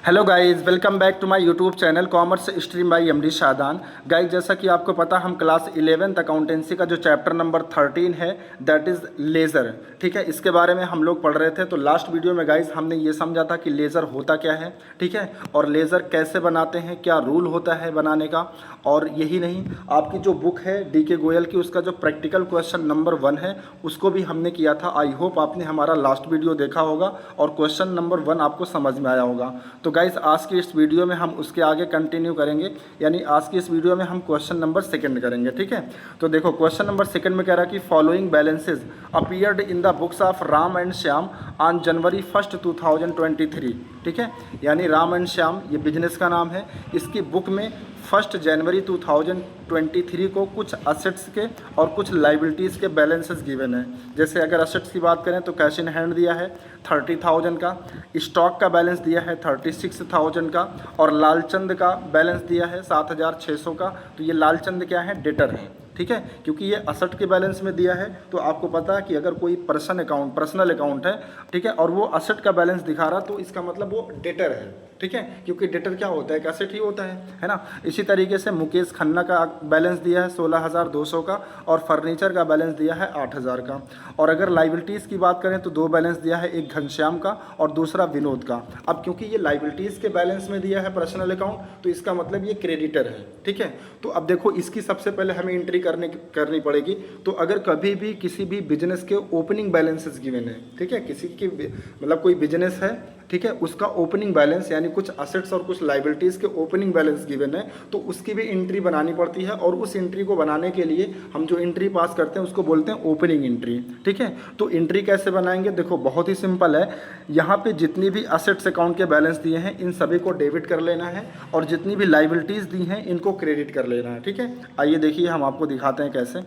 Hello guys, welcome back to my YouTube channel commerce stream by MD Shadan. Guys, जैसा कि आपको पता हम क्लास 11th अकाउंटेंसी का जो चैप्टर नंबर 13 है दैट इज़ लेज़र, ठीक है, इसके बारे में हम लोग पढ़ रहे थे। तो लास्ट वीडियो में गाइस हमने ये समझा था कि लेज़र होता क्या है, ठीक है, और लेज़र कैसे बनाते हैं, क्या रूल होता है बनाने का। और यही नहीं, आपकी जो बुक है DK गोयल की, उसका जो प्रैक्टिकल क्वेश्चन नंबर 1 है उसको भी हमने किया था। आई होप आपने हमारा लास्ट वीडियो देखा होगा और क्वेश्चन नंबर 1 आपको समझ में आया होगा। तो गाइस, आज की इस वीडियो में हम उसके आगे कंटिन्यू करेंगे, यानी आज की इस वीडियो में हम क्वेश्चन नंबर 2 करेंगे, ठीक है। तो देखो, क्वेश्चन नंबर 2 में कह रहा है कि following balances appeared in the books of Ram and Shyam on January 1, 2023, ठीक है। यानी राम एंड श्याम ये बिजनेस का नाम है, इसकी बुक में 1 जनवरी 2023 को कुछ असेट्स के और कुछ लाइबिलिटीज़ के बैलेंसेस गिवन है। जैसे अगर असेट्स की बात करें तो कैश इन हैंड दिया है 30,000 का, स्टॉक का बैलेंस दिया है 36,000 का, और लालचंद का बैलेंस दिया है 7,600 का। तो ये लालचंद क्या है, डेटर है, ठीक है, क्योंकि ये असेट के बैलेंस में दिया है। तो आपको पता है कि अगर कोई पर्सनल अकाउंट है, ठीक है, और वो असेट का बैलेंस दिखा रहा तो इसका मतलब वो डेटर है, ठीक है, क्योंकि डेटर क्या होता है, एक असेट ही होता है ना। इसी तरीके से मुकेश खन्ना का बैलेंस दिया है 16,200 का, और फर्नीचर का बैलेंस दिया है 8,000 का। और अगर लाइबिलिटीज़ की बात करें तो 2 बैलेंस दिया है, एक घनश्याम का और दूसरा विनोद का। अब क्योंकि ये लाइबिलिटीज़ के बैलेंस में दिया है पर्सनल अकाउंट, तो इसका मतलब ये क्रेडिटर है, ठीक है। तो अब देखो, इसकी सबसे पहले हमें एंट्री करनी पड़ेगी। तो अगर कभी भी किसी भी बिजनेस के ओपनिंग बैलेंसेस गिवन है, ठीक है, किसी की मतलब कोई बिजनेस है, ठीक है, उसका ओपनिंग बैलेंस यानी कुछ असेट्स और कुछ लाइबिलिटीज़ के ओपनिंग बैलेंस गिवन है, तो उसकी भी एंट्री बनानी पड़ती है। और उस एंट्री को बनाने के लिए हम जो एंट्री पास करते हैं उसको बोलते हैं ओपनिंग एंट्री, ठीक है। तो एंट्री कैसे बनाएंगे, देखो बहुत ही सिंपल है। यहाँ पे जितनी भी असेट्स अकाउंट के बैलेंस दिए हैं इन सभी को डेबिट कर लेना है, और जितनी भी लाइबिलिटीज़ दी हैं इनको क्रेडिट कर लेना है, ठीक है। आइए देखिए, हम आपको दिखाते हैं कैसे।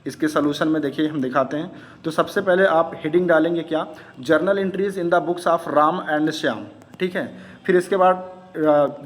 इसके सलूशन में देखिए हम दिखाते हैं। तो सबसे पहले आप हेडिंग डालेंगे क्या, journal entries in the books of Ram and Shyam, ठीक है। फिर इसके बाद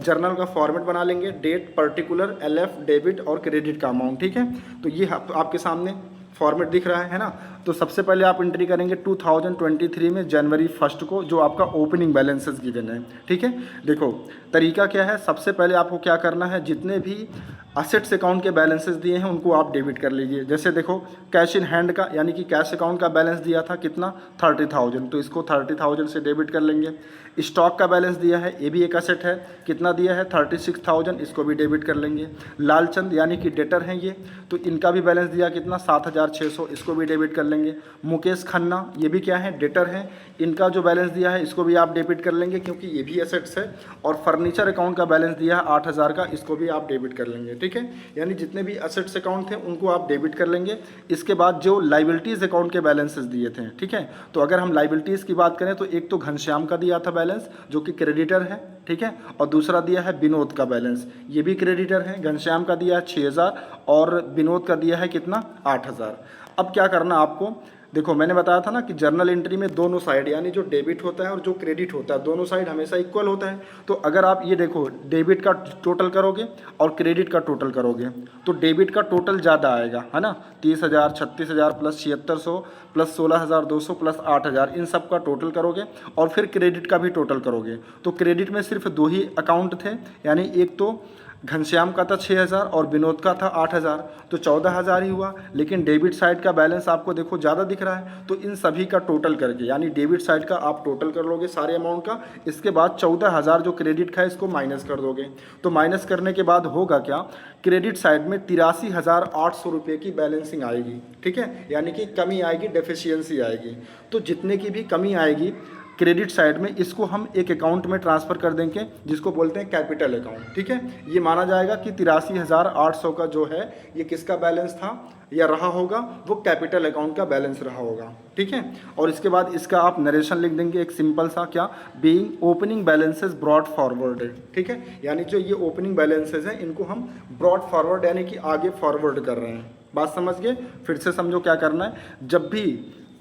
जर्नल का फॉर्मेट बना लेंगे, डेट, पर्टिकुलर, LF, डेबिट और क्रेडिट का अमाउंट, ठीक है। तो ये आपके सामने फॉर्मेट दिख रहा है ना। तो सबसे पहले आप एंट्री करेंगे 2023 में जनवरी 1 को, जो आपका ओपनिंग बैलेंसेस गिवन है, ठीक है। देखो तरीका क्या है, सबसे पहले आपको क्या करना है, जितने भी असेट्स अकाउंट के बैलेंसेस दिए हैं उनको आप डेबिट कर लीजिए। जैसे देखो, कैश इन हैंड का यानी कि कैश अकाउंट का बैलेंस दिया था कितना, 30,000, तो इसको 30,000 से डेबिट कर लेंगे। स्टॉक का बैलेंस दिया है, ये भी एक असेट है, कितना दिया है 36,000, इसको भी डेबिट कर लेंगे। लालचंद यानी कि डेटर हैं ये, तो इनका भी बैलेंस दिया कितना 7,600, इसको भी डेबिट कर लेंगे। मुकेश खन्ना ये भी क्या है, डेटर हैं, इनका जो बैलेंस दिया है इसको भी आप डेबिट कर लेंगे क्योंकि ये भी एसेट्स है। और फर्नीचर अकाउंट का बैलेंस दिया है 8,000 का, इसको भी आप डेबिट कर लेंगे, ठीक है। यानी जितने भी असेट्स अकाउंट थे उनको आप डेबिट कर लेंगे। इसके बाद जो लाइबिलिटीज़ अकाउंट के बैलेंसेस दिए थे, ठीक है, तो अगर हम लाइबिलिटीज़ की बात करें तो एक तो घनश्याम का दिया था बैलेंस जो कि क्रेडिटर है, ठीक है, और दूसरा दिया है विनोद का बैलेंस, ये भी क्रेडिटर है। घनश्याम का दिया है 6,000 और विनोद का दिया है कितना, 8,000। अब क्या करना आपको, देखो मैंने बताया था ना कि जर्नल एंट्री में दोनों साइड यानी जो डेबिट होता है और जो क्रेडिट होता है दोनों साइड हमेशा इक्वल होता है। तो अगर आप ये देखो डेबिट का टोटल करोगे और क्रेडिट का टोटल करोगे तो डेबिट का टोटल ज़्यादा आएगा, है ना, 30,000, 36,000 प्लस 7,600 प्लस 16,200 प्लस 8,000, इन सब का टोटल करोगे और फिर क्रेडिट का भी टोटल करोगे। तो क्रेडिट में सिर्फ 2 ही अकाउंट थे, यानी एक तो घनश्याम का था 6,000 और विनोद का था 8,000, तो 14,000 ही हुआ। लेकिन डेबिट साइड का बैलेंस आपको देखो ज़्यादा दिख रहा है, तो इन सभी का टोटल करके यानी डेबिट साइड का आप टोटल कर लोगे सारे अमाउंट का। इसके बाद 14,000 जो क्रेडिट का है इसको माइनस कर दोगे। तो माइनस करने के बाद होगा क्या, क्रेडिट साइड में 83,800 रुपये की बैलेंसिंग आएगी, ठीक है, यानी कि कमी आएगी, डेफिशिएंसी आएगी। तो जितने की भी कमी आएगी क्रेडिट साइड में इसको हम एक अकाउंट में ट्रांसफ़र कर देंगे जिसको बोलते हैं कैपिटल अकाउंट, ठीक है। ये माना जाएगा कि 83,800 का जो है ये किसका बैलेंस था या रहा होगा, वो कैपिटल अकाउंट का बैलेंस रहा होगा, ठीक है। और इसके बाद इसका आप नरेशन लिख देंगे एक सिंपल सा, क्या, being opening balances brought forward, ठीक है, यानी जो ये ओपनिंग बैलेंसेस हैं इनको हम ब्रॉड फॉरवर्ड यानी कि आगे फॉरवर्ड कर रहे हैं। बात समझ गए, फिर से समझो क्या करना है। जब भी,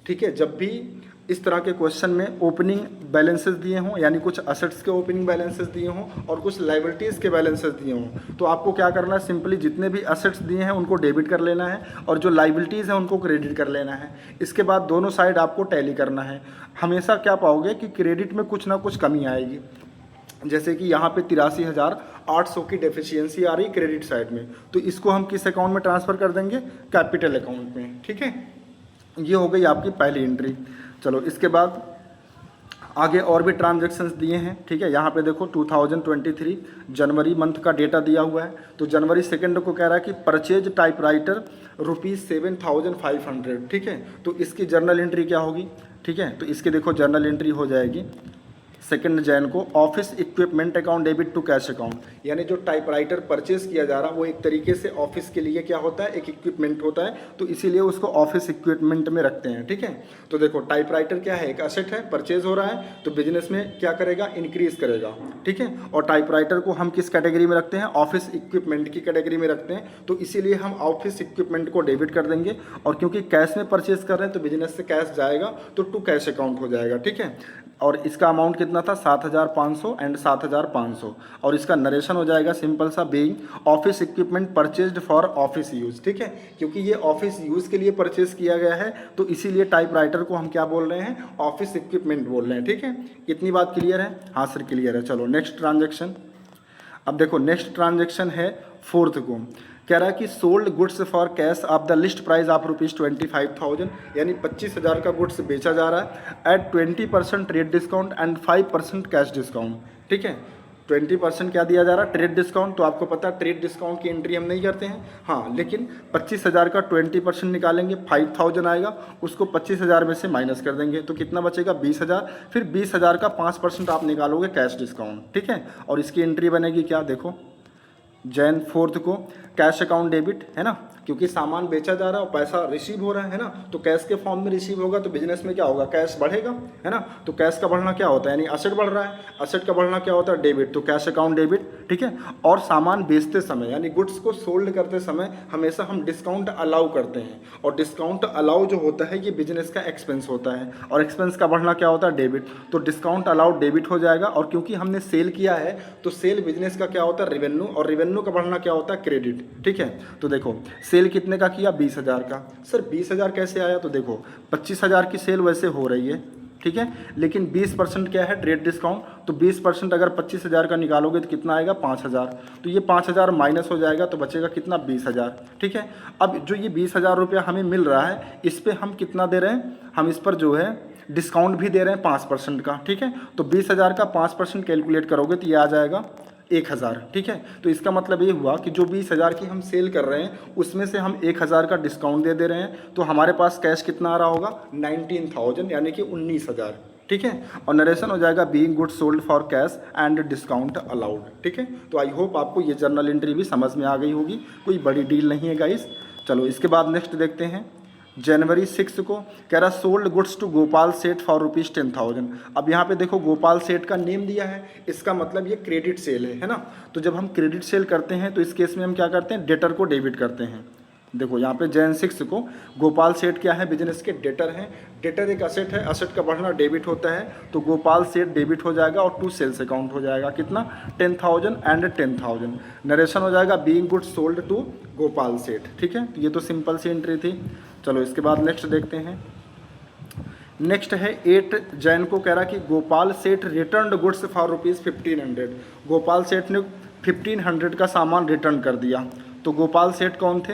ठीक है, जब भी इस तरह के क्वेश्चन में ओपनिंग बैलेंसेस दिए हों यानी कुछ असेट्स के ओपनिंग बैलेंसेस दिए हों और कुछ लाइबिलिटीज़ के बैलेंसेस दिए हों, तो आपको क्या करना है, सिंपली जितने भी असेट्स दिए हैं उनको डेबिट कर लेना है और जो लाइबिलिटीज़ हैं उनको क्रेडिट कर लेना है। इसके बाद दोनों साइड आपको टैली करना है। हमेशा क्या पाओगे कि क्रेडिट में कुछ ना कुछ कमी आएगी, जैसे कि यहाँ पे 83,800 की डेफिशिएंसी आ रही क्रेडिट साइड में, तो इसको हम किस अकाउंट में ट्रांसफ़र कर देंगे, कैपिटल अकाउंट में। ठीक है, ये हो गई आपकी पहली एंट्री। चलो इसके बाद आगे और भी ट्रांजैक्शंस दिए हैं। ठीक है, यहाँ पे देखो 2023 जनवरी मंथ का डेटा दिया हुआ है। तो जनवरी 2 को कह रहा है कि परचेज टाइपराइटर ₹7,500। ठीक है, तो इसकी जर्नल एंट्री क्या होगी। ठीक है, तो इसकी देखो जर्नल एंट्री हो जाएगी 2 जैन को office equipment account debit to cash account, यानी जो टाइपराइटर परचेज किया जा रहा है वो एक तरीके से ऑफिस के लिए क्या होता है, एक इक्विपमेंट होता है, तो इसीलिए उसको ऑफिस इक्विपमेंट में रखते हैं। ठीक है, तो देखो टाइपराइटर क्या है, एक असेट है, परचेज हो रहा है, तो बिजनेस में क्या करेगा, इंक्रीज करेगा। ठीक है, और टाइपराइटर को हम किस कैटेगरी में रखते हैं, ऑफिस इक्विपमेंट की कैटेगरी में रखते हैं, तो इसीलिए हम ऑफिस इक्विपमेंट को डेबिट कर देंगे। और क्योंकि कैश में परचेज कर रहे हैं तो बिजनेस से कैश जाएगा तो टू कैश अकाउंट हो जाएगा। ठीक है, और इसका अमाउंट कितना था, 7,500 एंड 7,500, और इसका नरेशन हो जाएगा सिंपल सा, being office equipment purchased for office use. ठीक है, क्योंकि ये ऑफिस यूज़ के लिए परचेज किया गया है तो इसीलिए टाइपराइटर को हम क्या बोल रहे हैं, ऑफिस इक्विपमेंट बोल रहे हैं। ठीक है, इतनी बात क्लियर है। हाँ सर क्लियर है। चलो नेक्स्ट ट्रांजेक्शन। अब देखो नेक्स्ट ट्रांजेक्शन है 4th को, कह रहा है कि sold goods for cash of the list price of ₹25,000, यानी 25,000 का गुड्स बेचा जा रहा है at 20% trade discount and 5% cash discount. ठीक है, 20% क्या दिया जा रहा है, ट्रेड डिस्काउंट। तो आपको पता है ट्रेड डिस्काउंट की एंट्री हम नहीं करते हैं। हाँ, लेकिन 25,000 का 20% निकालेंगे, 5,000 आएगा, उसको 25,000 में से माइनस कर देंगे तो कितना बचेगा, 20,000। फिर 20,000 का 5% आप निकालोगे कैश डिस्काउंट। ठीक है, और इसकी एंट्री बनेगी क्या, देखो जैन 4th को कैश अकाउंट डेबिट है ना, क्योंकि सामान बेचा जा रहा है और पैसा रिसीव हो रहा है ना, तो कैश के फॉर्म में रिसीव होगा तो बिजनेस में क्या होगा, कैश बढ़ेगा, है ना। तो कैश का बढ़ना क्या होता है, यानी असेट बढ़ रहा है, असेट का बढ़ना क्या होता है, डेबिट, तो कैश अकाउंट डेबिट। ठीक है, और सामान बेचते समय यानी गुड्स को सोल्ड करते समय हमेशा हम डिस्काउंट अलाउ करते हैं, और डिस्काउंट अलाउ जो होता है ये बिजनेस का एक्सपेंस होता है, और एक्सपेंस का बढ़ना क्या होता है, डेबिट। तो डिस्काउंट अलाउ डेबिट हो जाएगा, और क्योंकि हमने सेल किया है तो सेल बिजनेस का क्या होता है, रेवेन्यू, और रेवेन्यू का बढ़ना क्या होता है, क्रेडिट। ठीक है, तो देखो सेल कितने का किया, 20,000 का। सर 20,000 कैसे आया, तो देखो 25,000 की सेल वैसे हो रही है, ठीक है, लेकिन 20% क्या है, ट्रेड डिस्काउंट, तो 20% अगर 25,000 का निकालोगे तो कितना आएगा, 5,000। तो ये 5,000 माइनस हो जाएगा तो बचेगा कितना, 20,000। ठीक है, अब जो ये 20,000 रुपया हमें मिल रहा है इस पर हम कितना दे रहे हैं, हम इस पर जो है डिस्काउंट भी दे रहे हैं 5% का। ठीक है, तो 20,000 का 5% कैलकुलेट करोगे तो ये आ जाएगा 1,000। ठीक है, तो इसका मतलब ये हुआ कि जो 20,000 की हम सेल कर रहे हैं उसमें से हम 1,000 का डिस्काउंट दे रहे हैं, तो हमारे पास कैश कितना आ रहा होगा, 19,000, यानी कि 19,000। ठीक है, और नरेशन हो जाएगा being goods sold for cash and discount allowed. ठीक है, तो आई होप आपको ये जर्नल एंट्री भी समझ में आ गई होगी, कोई बड़ी डील नहीं है गाइस। चलो इसके बाद नेक्स्ट देखते हैं, जनवरी 6 को कह रहा सोल्ड गुड्स टू गोपाल सेठ फॉर ₹10,000। अब यहाँ पे देखो गोपाल सेठ का नेम दिया है, इसका मतलब ये क्रेडिट सेल है ना। तो जब हम क्रेडिट सेल करते हैं तो इस केस में हम क्या करते हैं, डेटर को डेबिट करते हैं। देखो यहाँ पे जैन 6 को गोपाल सेठ क्या है, बिजनेस के डेटर हैं। डेटर एक असेट है, असेट का बढ़ना डेबिट होता है, तो गोपाल सेठ डेबिट हो जाएगा और टू सेल्स अकाउंट हो जाएगा कितना, 10,000 एंड 10,000। नरेशन हो जाएगा being goods sold to Gopal Seth. ठीक है, तो ये तो सिंपल सी एंट्री थी। चलो इसके बाद नेक्स्ट देखते हैं। नेक्स्ट है 8 जैन को कह रहा कि गोपाल सेठ रिटर्न गुड्स फॉर ₹1,500। गोपाल सेठ ने 1,500 का सामान रिटर्न कर दिया। तो गोपाल सेठ कौन थे,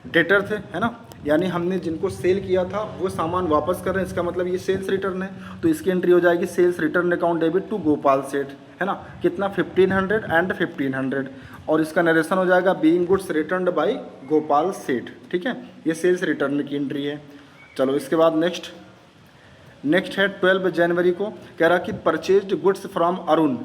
डेटर थे, है ना, यानी हमने जिनको सेल किया था वो सामान वापस कर रहे हैं, इसका मतलब ये सेल्स रिटर्न है। तो इसकी एंट्री हो जाएगी sales return account debit to Gopal Seth, है ना, कितना 1,500 एंड 1,500, और इसका नरेशन हो जाएगा being goods returned by Gopal Seth. ठीक है, ये सेल्स रिटर्न की एंट्री है। चलो इसके बाद नेक्स्ट है 12 जनवरी को कह रहा कि purchased goods from Arun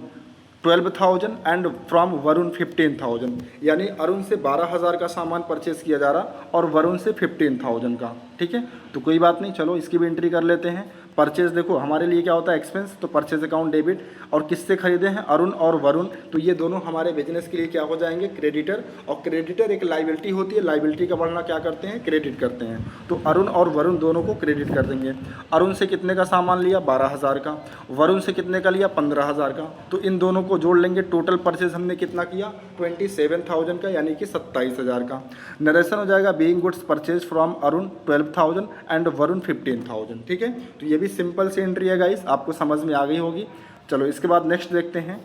12,000 and from Varun 15,000, यानी अरुण से 12,000 का सामान परचेज किया जा रहा और वरुण से 15,000 का। ठीक है, तो कोई बात नहीं, चलो इसकी भी एंट्री कर लेते हैं। परचेज देखो हमारे लिए क्या होता है, एक्सपेंस, तो परचेज अकाउंट डेबिट, और किससे खरीदे हैं, अरुण और वरुण, तो ये दोनों हमारे बिजनेस के लिए क्या हो जाएंगे, क्रेडिटर। और क्रेडिटर एक लाइबिलिटी होती है, लाइबिलिटी का बढ़ना क्या करते हैं, क्रेडिट करते हैं। तो अरुण और वरुण दोनों को क्रेडिट कर देंगे। अरुण से कितने का सामान लिया, 12,000 का, वरुण से कितने का लिया, 15,000 का, तो इन दोनों को जोड़ लेंगे, टोटल परचेज हमने कितना किया, 27,000 का, यानी कि 27,000 का। नरेशन हो जाएगा being goods purchase from Arun 12,000 and Varun 15,000। ठीक है, तो ये भी सिंपल सी एंट्री है गाइस, आपको समझ में आ गई होगी। चलो इसके बाद नेक्स्ट देखते हैं।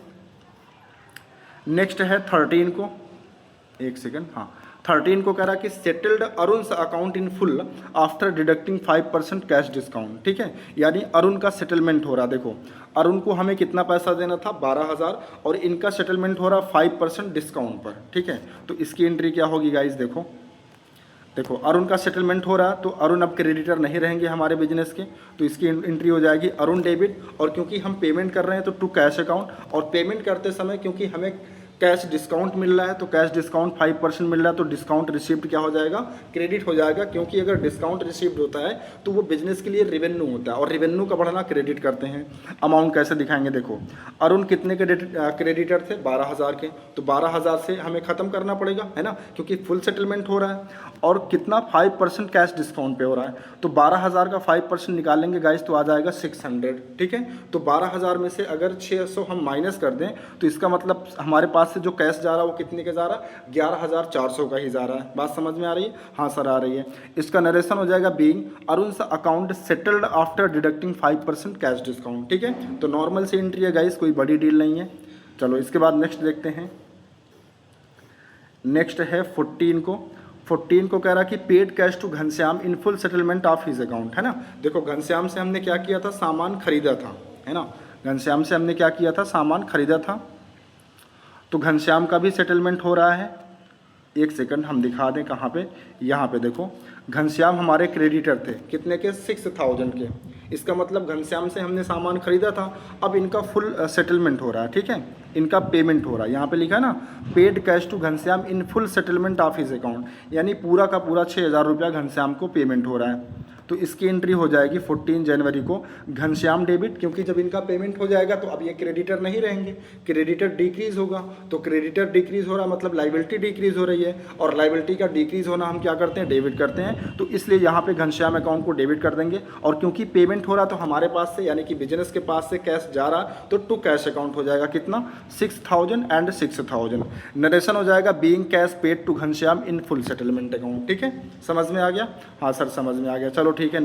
नेक्स्ट है 13 को, एक सेकंड, हाँ 13 को कह रहा है कि settled Arun account in full after deducting 5% cash discount. ठीक है, यानी अरुण का सेटलमेंट हो रहा है। देखो अरुण को हमें कितना पैसा देना था, 12,000, और इनका सेटलमेंट हो रहा 5% डिस्काउंट पर। ठीक है, तो इसकी एंट्री क्या होगी गाइज, देखो देखो अरुण का सेटलमेंट हो रहा है, तो अरुण अब क्रेडिटर नहीं रहेंगे हमारे बिजनेस के, तो इसकी एंट्री हो जाएगी अरुण डेबिट। और क्योंकि हम पेमेंट कर रहे हैं तो टू कैश अकाउंट, और पेमेंट करते समय क्योंकि हमें कैश डिस्काउंट मिल रहा है, तो कैश डिस्काउंट 5% मिल रहा है, तो डिस्काउंट रिसीव्ड क्या हो जाएगा, क्रेडिट हो जाएगा। क्योंकि अगर डिस्काउंट रिसीव्ड होता है तो वो बिजनेस के लिए रेवेन्यू होता है, और रेवेन्यू का बढ़ना क्रेडिट करते हैं। अमाउंट कैसे दिखाएंगे, देखो अरुण कितने के क्रेडिटर थे, 12,000 के, तो 12,000 से हमें ख़त्म करना पड़ेगा, है ना, क्योंकि फुल सेटलमेंट हो रहा है। और कितना 5% कैश डिस्काउंट पे हो रहा है, तो 12,000 का 5% निकालेंगे गाइस, तो आ जाएगा 600। ठीक है, तो 12,000 में से अगर 600 हम माइनस कर दें, तो इसका मतलब हमारे पास से जो कैश जा रहा है वो कितने का जा रहा है, 11,400 का ही जा रहा है। बात समझ में आ रही है, हाँ सर आ रही है। इसका नरेशन हो जाएगा being Arun account settled after deducting 5% cash discount. ठीक है, तो नॉर्मल सी एंट्री है गाइस, कोई बड़ी डील नहीं है। चलो इसके बाद नेक्स्ट देखते हैं। नेक्स्ट है 14 को कह रहा कि paid cash to Ghanshyam in full settlement of his account, है ना। देखो घनश्याम से हमने क्या किया था, सामान खरीदा था, है ना, घनश्याम से हमने क्या किया था, सामान खरीदा था, तो घनश्याम का भी सेटलमेंट हो रहा है। एक सेकंड हम दिखा दें कहाँ पे, यहाँ पे देखो घनश्याम हमारे क्रेडिटर थे, कितने के, 6,000 के। इसका मतलब घनश्याम से हमने सामान खरीदा था, अब इनका फुल सेटलमेंट हो रहा है। ठीक है, इनका पेमेंट हो रहा है, यहाँ पे लिखा है ना, paid cash to Ghanshyam in full settlement of his account, यानी पूरा का पूरा 6,000 रुपया घनश्याम को पेमेंट हो रहा है। तो इसकी एंट्री हो जाएगी 14 जनवरी को घनश्याम डेबिट, क्योंकि जब इनका पेमेंट हो जाएगा तो अब ये क्रेडिटर नहीं रहेंगे, क्रेडिटर डिक्रीज होगा, तो क्रेडिटर डिक्रीज हो रहा मतलब लाइबिलिटी डिक्रीज हो रही है, और लाइबिलिटी का डिक्रीज होना हम क्या करते हैं, डेबिट करते हैं। तो इसलिए यहाँ पे घनश्याम अकाउंट को डेबिट कर देंगे, और क्योंकि पेमेंट हो रहा तो हमारे पास से यानी कि बिजनेस के पास से कैश जा रहा, तो टू कैश अकाउंट हो जाएगा कितना, 6,000 एंड 6,000। नरेशन हो जाएगा being cash paid to Ghanshyam in full settlement account. ठीक है, समझ में आ गया, हाँ सर समझ में आ गया। चलो ठीक है,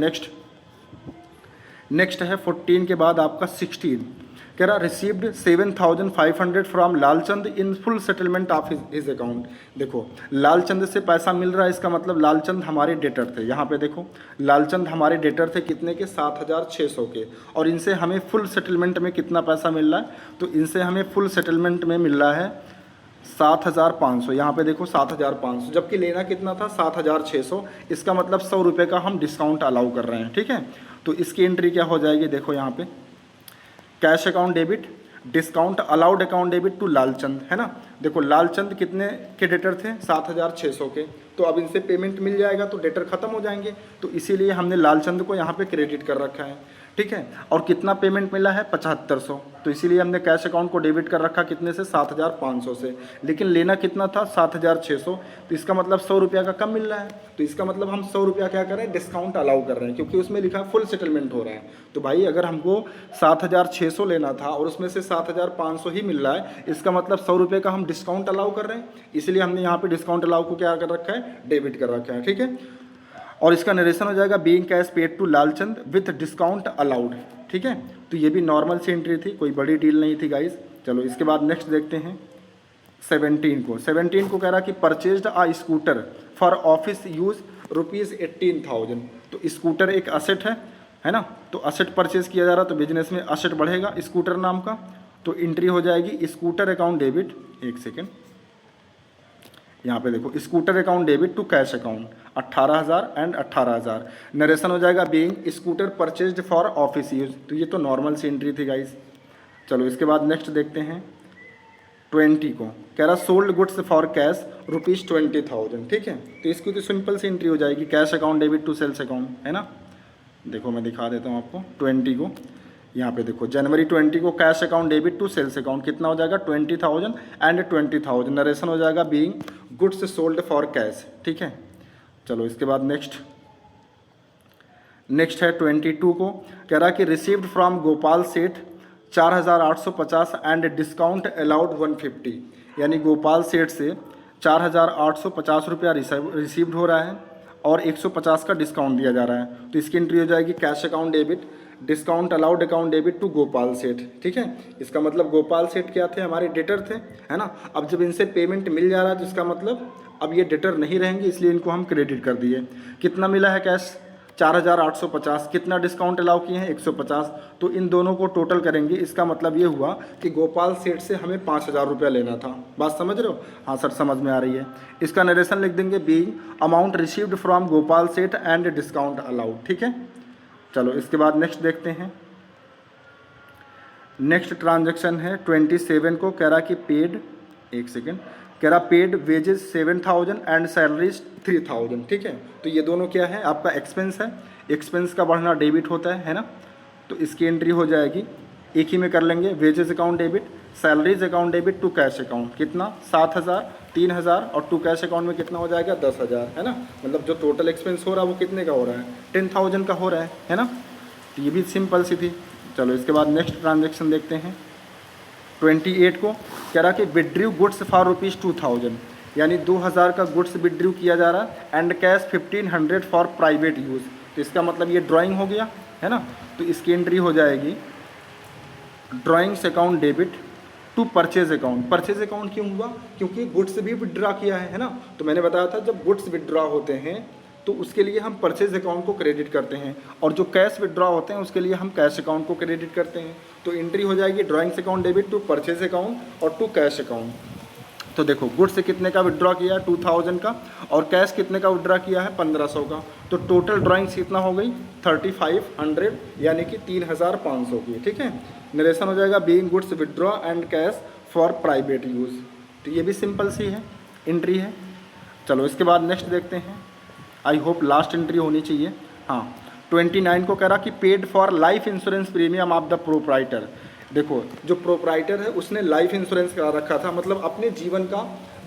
नेक्स्ट है 14 के बाद आपका 16 कह रहा received 7,500 from Lalchand in full settlement of his account. देखो लालचंद से पैसा मिल रहा है, इसका मतलब लालचंद हमारे डेटर थे। यहाँ पे देखो लालचंद हमारे डेटर थे कितने के, 7,600 के, और इनसे हमें फुल सेटलमेंट में कितना पैसा मिल रहा है, तो इनसे हमें फुल सेटलमेंट में मिल रहा है 7,500। यहाँ पे देखो 7,500, जबकि लेना कितना था, 7,600। इसका मतलब 100 रुपये का हम डिस्काउंट अलाउ कर रहे हैं। ठीक है, तो इसकी एंट्री क्या हो जाएगी, देखो यहाँ पे cash account debit, discount allowed account debit to Lalchand, है ना। देखो लालचंद कितने के डेटर थे, 7,600 के, तो अब इनसे पेमेंट मिल जाएगा तो डेटर खत्म हो जाएंगे, तो इसीलिए हमने लालचंद को यहाँ पे क्रेडिट कर रखा है। ठीक है, और कितना पेमेंट मिला है, 7,500, तो इसीलिए हमने कैश अकाउंट को डेबिट कर रखा कितने से, 7,500 से, लेकिन लेना कितना था, 7,600, तो इसका मतलब 100 रुपया का कम मिल रहा है, तो इसका मतलब हम 100 रुपया क्या कर रहे हैं, डिस्काउंट अलाउ कर रहे हैं, क्योंकि उसमें लिखा है फुल सेटलमेंट हो रहा है। तो भाई अगर हमको 7,600 लेना था और उसमें से 7,500 ही मिल रहा है, इसका मतलब 100 रुपये का हम डिस्काउंट अलाउ कर रहे हैं, इसलिए हमने यहाँ पे डिस्काउंट अलाउ को क्या कर रखा है, डेबिट कर रखा है। ठीक है, और इसका नरेशन हो जाएगा being cash paid to Lalchand with discount allowed. ठीक है, तो ये भी नॉर्मल सी एंट्री थी, कोई बड़ी डील नहीं थी गाइस। चलो इसके बाद नेक्स्ट देखते हैं 17 को कह रहा कि purchased a scooter for office use ₹18,000। तो स्कूटर एक असेट है ना, तो असेट परचेज किया जा रहा, तो बिजनेस में असेट बढ़ेगा स्कूटर नाम का, तो एंट्री हो जाएगी स्कूटर अकाउंट डेबिट। एक सेकेंड, यहाँ पे देखो scooter account debit to cash account 18,000 and 18,000। Narration हो जाएगा being scooter purchased for office use, तो ये तो नॉर्मल सी एंट्री थी गाइस। चलो इसके बाद नेक्स्ट देखते हैं 20 को कह रहा सोल्ड गुड्स फॉर कैश ₹20,000। ठीक है, तो इसकी तो सिंपल सी एंट्री हो जाएगी cash account debit to sales account, है ना। देखो मैं दिखा देता हूँ आपको 20 को, यहाँ पे देखो जनवरी 20 को cash account debit to sales account कितना हो जाएगा, 20,000 एंड 20,000। नरेशन हो जाएगा being goods sold for cash. ठीक है, चलो इसके बाद नेक्स्ट है 22 को कह रहा कि रिसीव्ड फ्रॉम गोपाल सेठ 4,850 एंड डिस्काउंट अलाउड 150, यानी गोपाल सेठ से 4,850 रुपया रिसीव्ड हो रहा है और 150 का डिस्काउंट दिया जा रहा है, तो इसकी एंट्री हो जाएगी cash account debit discount allowed account debit to Gopal Seth, ठीक है। इसका मतलब गोपाल सेठ क्या थे, हमारे डेटर थे, है ना। अब जब इनसे पेमेंट मिल जा रहा है तो इसका मतलब अब ये डेटर नहीं रहेंगे, इसलिए इनको हम क्रेडिट कर दिए। कितना मिला है कैश, 4850। कितना डिस्काउंट अलाउ किए हैं, 150। तो इन दोनों को टोटल करेंगे, इसका मतलब ये हुआ कि गोपाल सेठ से हमें 5000 रुपया लेना था। बात समझ रहे हो? हाँ सर समझ में आ रही है। इसका नरेशन लिख देंगे, being amount received from Gopal सेठ एंड डिस्काउंट अलाउड, ठीक है। चलो इसके बाद नेक्स्ट देखते हैं। नेक्स्ट ट्रांजेक्शन है 27 को, कह रहा कि पेड, एक सेकेंड, कह रहा पेड वेजेस 7000 एंड सैलरीज 3000, ठीक है। तो ये दोनों क्या है, आपका एक्सपेंस है। एक्सपेंस का बढ़ना डेबिट होता है ना। तो इसकी एंट्री हो जाएगी, एक ही में कर लेंगे, wages account debit, salaries account debit to cash account. कितना, 7000, 3000 और टू कैश अकाउंट में कितना हो जाएगा, 10000, है ना। मतलब जो टोटल एक्सपेंस हो रहा है वो कितने का हो रहा है, 10000 का हो रहा है ना। तो ये भी सिंपल सी थी। चलो इसके बाद नेक्स्ट ट्रांजेक्शन देखते हैं। 28 को कह रहा कि विड्रू गुड्स फॉर ₹2000, यानी 2000 का गुड्स विड्रू किया जा रहा है and cash 1500 for private use. तो इसका मतलब ये ड्राइंग हो गया, है ना। तो इसकी एंट्री हो जाएगी drawings account debit to purchase account. Purchase account क्यों हुआ, क्योंकि गुड्स भी विड्रा किया है ना। तो मैंने बताया था जब गुड्स विड्रा होते हैं तो उसके लिए हम परचेज अकाउंट को क्रेडिट करते हैं, और जो कैश विड्रॉ होते हैं उसके लिए हम कैश अकाउंट को क्रेडिट करते हैं। तो एंट्री हो जाएगी drawings account debit to purchase account और टू कैश अकाउंट। तो देखो गुड्स से कितने का विड्रॉ किया है, 2000 का, और कैश कितने का विड्रॉ किया है, 1500 का। तो टोटल ड्राइंग्स कितना हो गई, 3500, यानी कि 3500 की, ठीक है। नरेशन हो जाएगा, being goods withdraw and cash for private use. तो ये भी सिंपल सी है, एंट्री है। चलो इसके बाद नेक्स्ट देखते हैं। आई होप लास्ट एंट्री होनी चाहिए। हाँ, 29 को कह रहा कि paid for life insurance premium of the proprietor. देखो जो प्रोप्राइटर है उसने लाइफ इंश्योरेंस करा रखा था, मतलब अपने जीवन का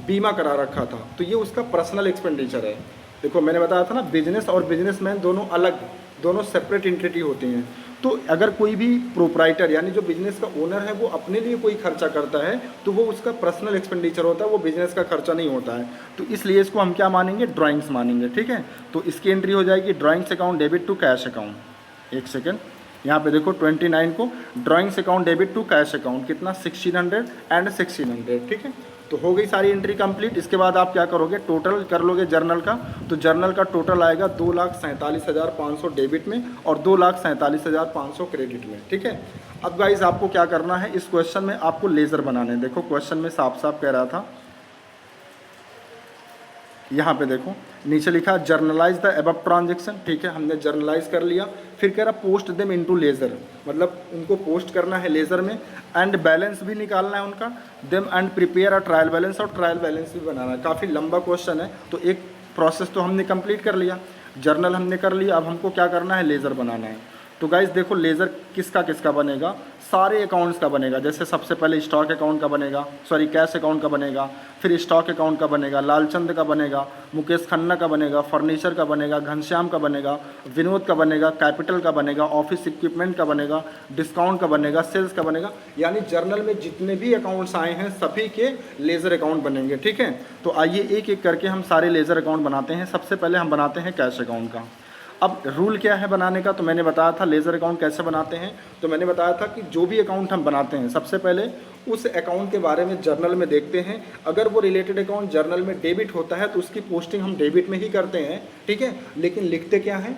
बीमा करा रखा था, तो ये उसका पर्सनल एक्सपेंडिचर है। देखो मैंने बताया था ना, बिजनेस और बिजनेसमैन दोनों अलग, दोनों सेपरेट एंटिटी होती हैं। तो अगर कोई भी प्रोप्राइटर यानी जो बिजनेस का ओनर है वो अपने लिए कोई खर्चा करता है तो वो उसका पर्सनल एक्सपेंडिचर होता है, वो बिजनेस का खर्चा नहीं होता है। तो इसलिए इसको हम क्या मानेंगे, ड्राइंग्स मानेंगे, ठीक है। तो इसकी एंट्री हो जाएगी drawings account debit to cash account. एक सेकेंड, यहाँ पे देखो 29 को drawings account debit to cash account, कितना, 1600 एंड 1600, ठीक है। तो हो गई सारी एंट्री कंप्लीट। इसके बाद आप क्या करोगे, टोटल कर लोगे जर्नल का। तो जर्नल का टोटल आएगा 2,47,500 डेबिट में और 2,47,500 क्रेडिट में, ठीक है। अब गाइज आपको क्या करना है, इस क्वेश्चन में आपको लेज़र बनाने हैं। देखो क्वेश्चन में साफ साफ कह रहा था, यहाँ पे देखो नीचे लिखा जर्नलाइज द अबव ट्रांजेक्शन, ठीक है, हमने जर्नलाइज कर लिया। फिर कह रहा पोस्ट देम इनटू लेज़र, मतलब उनको पोस्ट करना है लेज़र में, एंड बैलेंस भी निकालना है उनका, them and prepare a trial balance, और ट्रायल बैलेंस भी बनाना है। काफ़ी लंबा क्वेश्चन है, तो एक प्रोसेस तो हमने कंप्लीट कर लिया, जर्नल हमने कर लिया, अब हमको क्या करना है, लेज़र बनाना है। तो गाइज देखो लेज़र किसका किसका बनेगा, सारे अकाउंट्स का बनेगा। जैसे सबसे पहले स्टॉक अकाउंट का बनेगा, सॉरी कैश अकाउंट का बनेगा, फिर स्टॉक अकाउंट का बनेगा, लालचंद का बनेगा, मुकेश खन्ना का बनेगा, फर्नीचर का बनेगा, घनश्याम का बनेगा, विनोद का बनेगा, कैपिटल का बनेगा, ऑफिस इक्विपमेंट का बनेगा, डिस्काउंट का बनेगा, सेल्स का बनेगा। यानी जर्नल में जितने भी अकाउंट्स आए हैं सभी के लेज़र अकाउंट बनेंगे, ठीक है। तो आइए एक एक करके हम सारे लेज़र अकाउंट बनाते हैं। सबसे पहले हम बनाते हैं कैश अकाउंट का। अब रूल क्या है बनाने का, तो मैंने बताया था लेज़र अकाउंट कैसे बनाते हैं। तो मैंने बताया था कि जो भी अकाउंट हम बनाते हैं सबसे पहले उस अकाउंट के बारे में जर्नल में देखते हैं। अगर वो रिलेटेड अकाउंट जर्नल में डेबिट होता है तो उसकी पोस्टिंग हम डेबिट में ही करते हैं, ठीक है। लेकिन लिखते क्या है,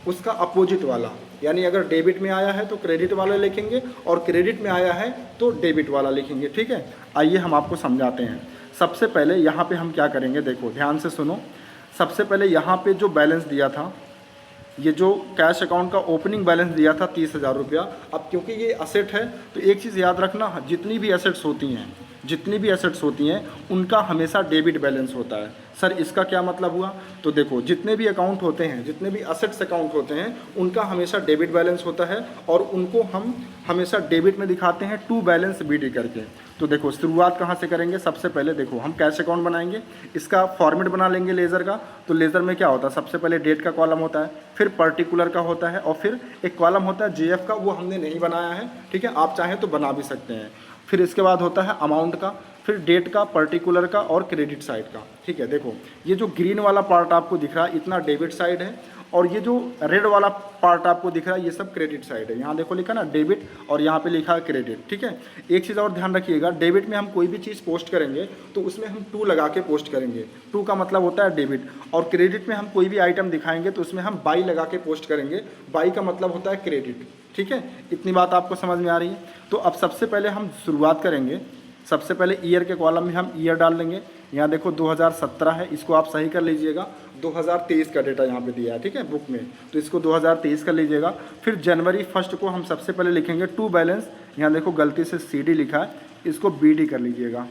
उसका अपोजिट वाला, यानी अगर डेबिट में आया है तो क्रेडिट वाला लिखेंगे और क्रेडिट में आया है तो डेबिट वाला लिखेंगे, ठीक है। आइए हम आपको समझाते हैं। सबसे पहले यहाँ पे हम क्या करेंगे, देखो ध्यान से सुनो। सबसे पहले यहाँ पे जो बैलेंस दिया था, ये जो कैश अकाउंट का ओपनिंग बैलेंस दिया था 30,000 रुपया। अब क्योंकि ये असेट है तो एक चीज़ याद रखना, जितनी भी एसेट्स होती हैं उनका हमेशा डेबिट बैलेंस होता है। सर इसका क्या मतलब हुआ, तो देखो जितने भी अकाउंट होते हैं, जितने भी असेट्स अकाउंट होते हैं उनका हमेशा डेबिट बैलेंस होता है और उनको हम हमेशा डेबिट में दिखाते हैं टू बैलेंस बीडी करके। तो देखो शुरुआत कहाँ से करेंगे, सबसे पहले देखो हम कैश अकाउंट बनाएंगे, इसका फॉर्मेट बना लेंगे लेज़र का। तो लेज़र में क्या होता है, सबसे पहले डेट का कॉलम होता है, फिर पर्टिकुलर का होता है और फिर एक कॉलम होता है जेएफ का, वो हमने नहीं बनाया है, ठीक है, आप चाहें तो बना भी सकते हैं। फिर इसके बाद होता है अमाउंट का, फिर डेट का, पर्टिकुलर का और क्रेडिट साइड का। ठीक है, देखो ये जो ग्रीन वाला पार्ट आपको दिख रहा है इतना डेबिट साइड है, और ये जो रेड वाला पार्ट आपको दिख रहा है ये सब क्रेडिट साइड है। यहाँ देखो लिखा ना डेबिट और यहाँ पे लिखा है क्रेडिट। ठीक है, एक चीज़ और ध्यान रखिएगा, डेबिट में हम कोई भी चीज़ पोस्ट करेंगे तो उसमें हम टू लगा के पोस्ट करेंगे, टू का मतलब होता है डेबिट। और क्रेडिट में हम कोई भी आइटम दिखाएंगे तो उसमें हम बाई लगा के पोस्ट करेंगे, बाई का मतलब होता है क्रेडिट। ठीक है, इतनी बात आपको समझ में आ रही है। तो अब सबसे पहले हम शुरुआत करेंगे, सबसे पहले ईयर के कॉलम में हम ईयर डाल लेंगे। यहाँ देखो 2017 है, इसको आप सही कर लीजिएगा, 2023 का डेटा यहाँ पे दिया है। ठीक है बुक में, तो इसको 2023 कर लीजिएगा। फिर जनवरी 1 को हम सबसे पहले लिखेंगे टू बैलेंस, यहाँ देखो गलती से CD लिखा है, इसको BD कर लीजिएगा।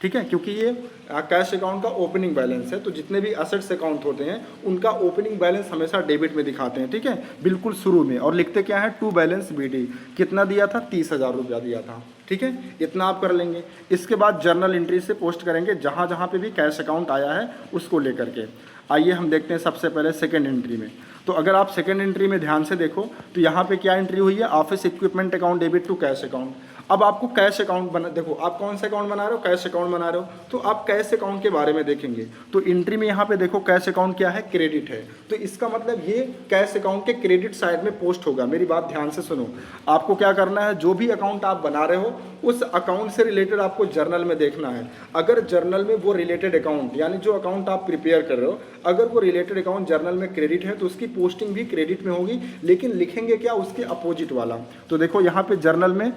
ठीक है, क्योंकि ये कैश अकाउंट का ओपनिंग बैलेंस है, तो जितने भी असेट्स अकाउंट होते हैं उनका ओपनिंग बैलेंस हमेशा डेबिट में दिखाते हैं। ठीक है, बिल्कुल शुरू में, और लिखते क्या है टू बैलेंस BD। कितना दिया था? 30,000 रुपया दिया था। ठीक है, इतना आप कर लेंगे। इसके बाद जर्नल एंट्री से पोस्ट करेंगे, जहाँ जहाँ पे भी कैश अकाउंट आया है उसको लेकर के। आइए हम देखते हैं सबसे पहले सेकेंड एंट्री में। तो अगर आप सेकेंड एंट्री में ध्यान से देखो तो यहाँ पे क्या एंट्री हुई है, office equipment account debit to cash account. अब आपको कैश अकाउंट बना, देखो आप कौन सा अकाउंट बना रहे हो, कैश अकाउंट बना रहे हो, तो आप कैश अकाउंट के बारे में देखेंगे। तो एंट्री में यहाँ पे देखो कैश अकाउंट क्या है, क्रेडिट है, तो इसका मतलब ये कैश अकाउंट के क्रेडिट साइड में पोस्ट होगा। मेरी बात ध्यान से सुनो, आपको क्या करना है, जो भी अकाउंट आप बना रहे हो उस अकाउंट से रिलेटेड आपको जर्नल में देखना है। अगर जर्नल में वो रिलेटेड अकाउंट, यानी जो अकाउंट आप प्रिपेयर कर रहे हो, अगर वो रिलेटेड अकाउंट जर्नल में क्रेडिट है तो उसकी पोस्टिंग भी क्रेडिट में होगी, लेकिन लिखेंगे क्या, उसके अपोजिट वाला। तो देखो यहाँ पे जर्नल में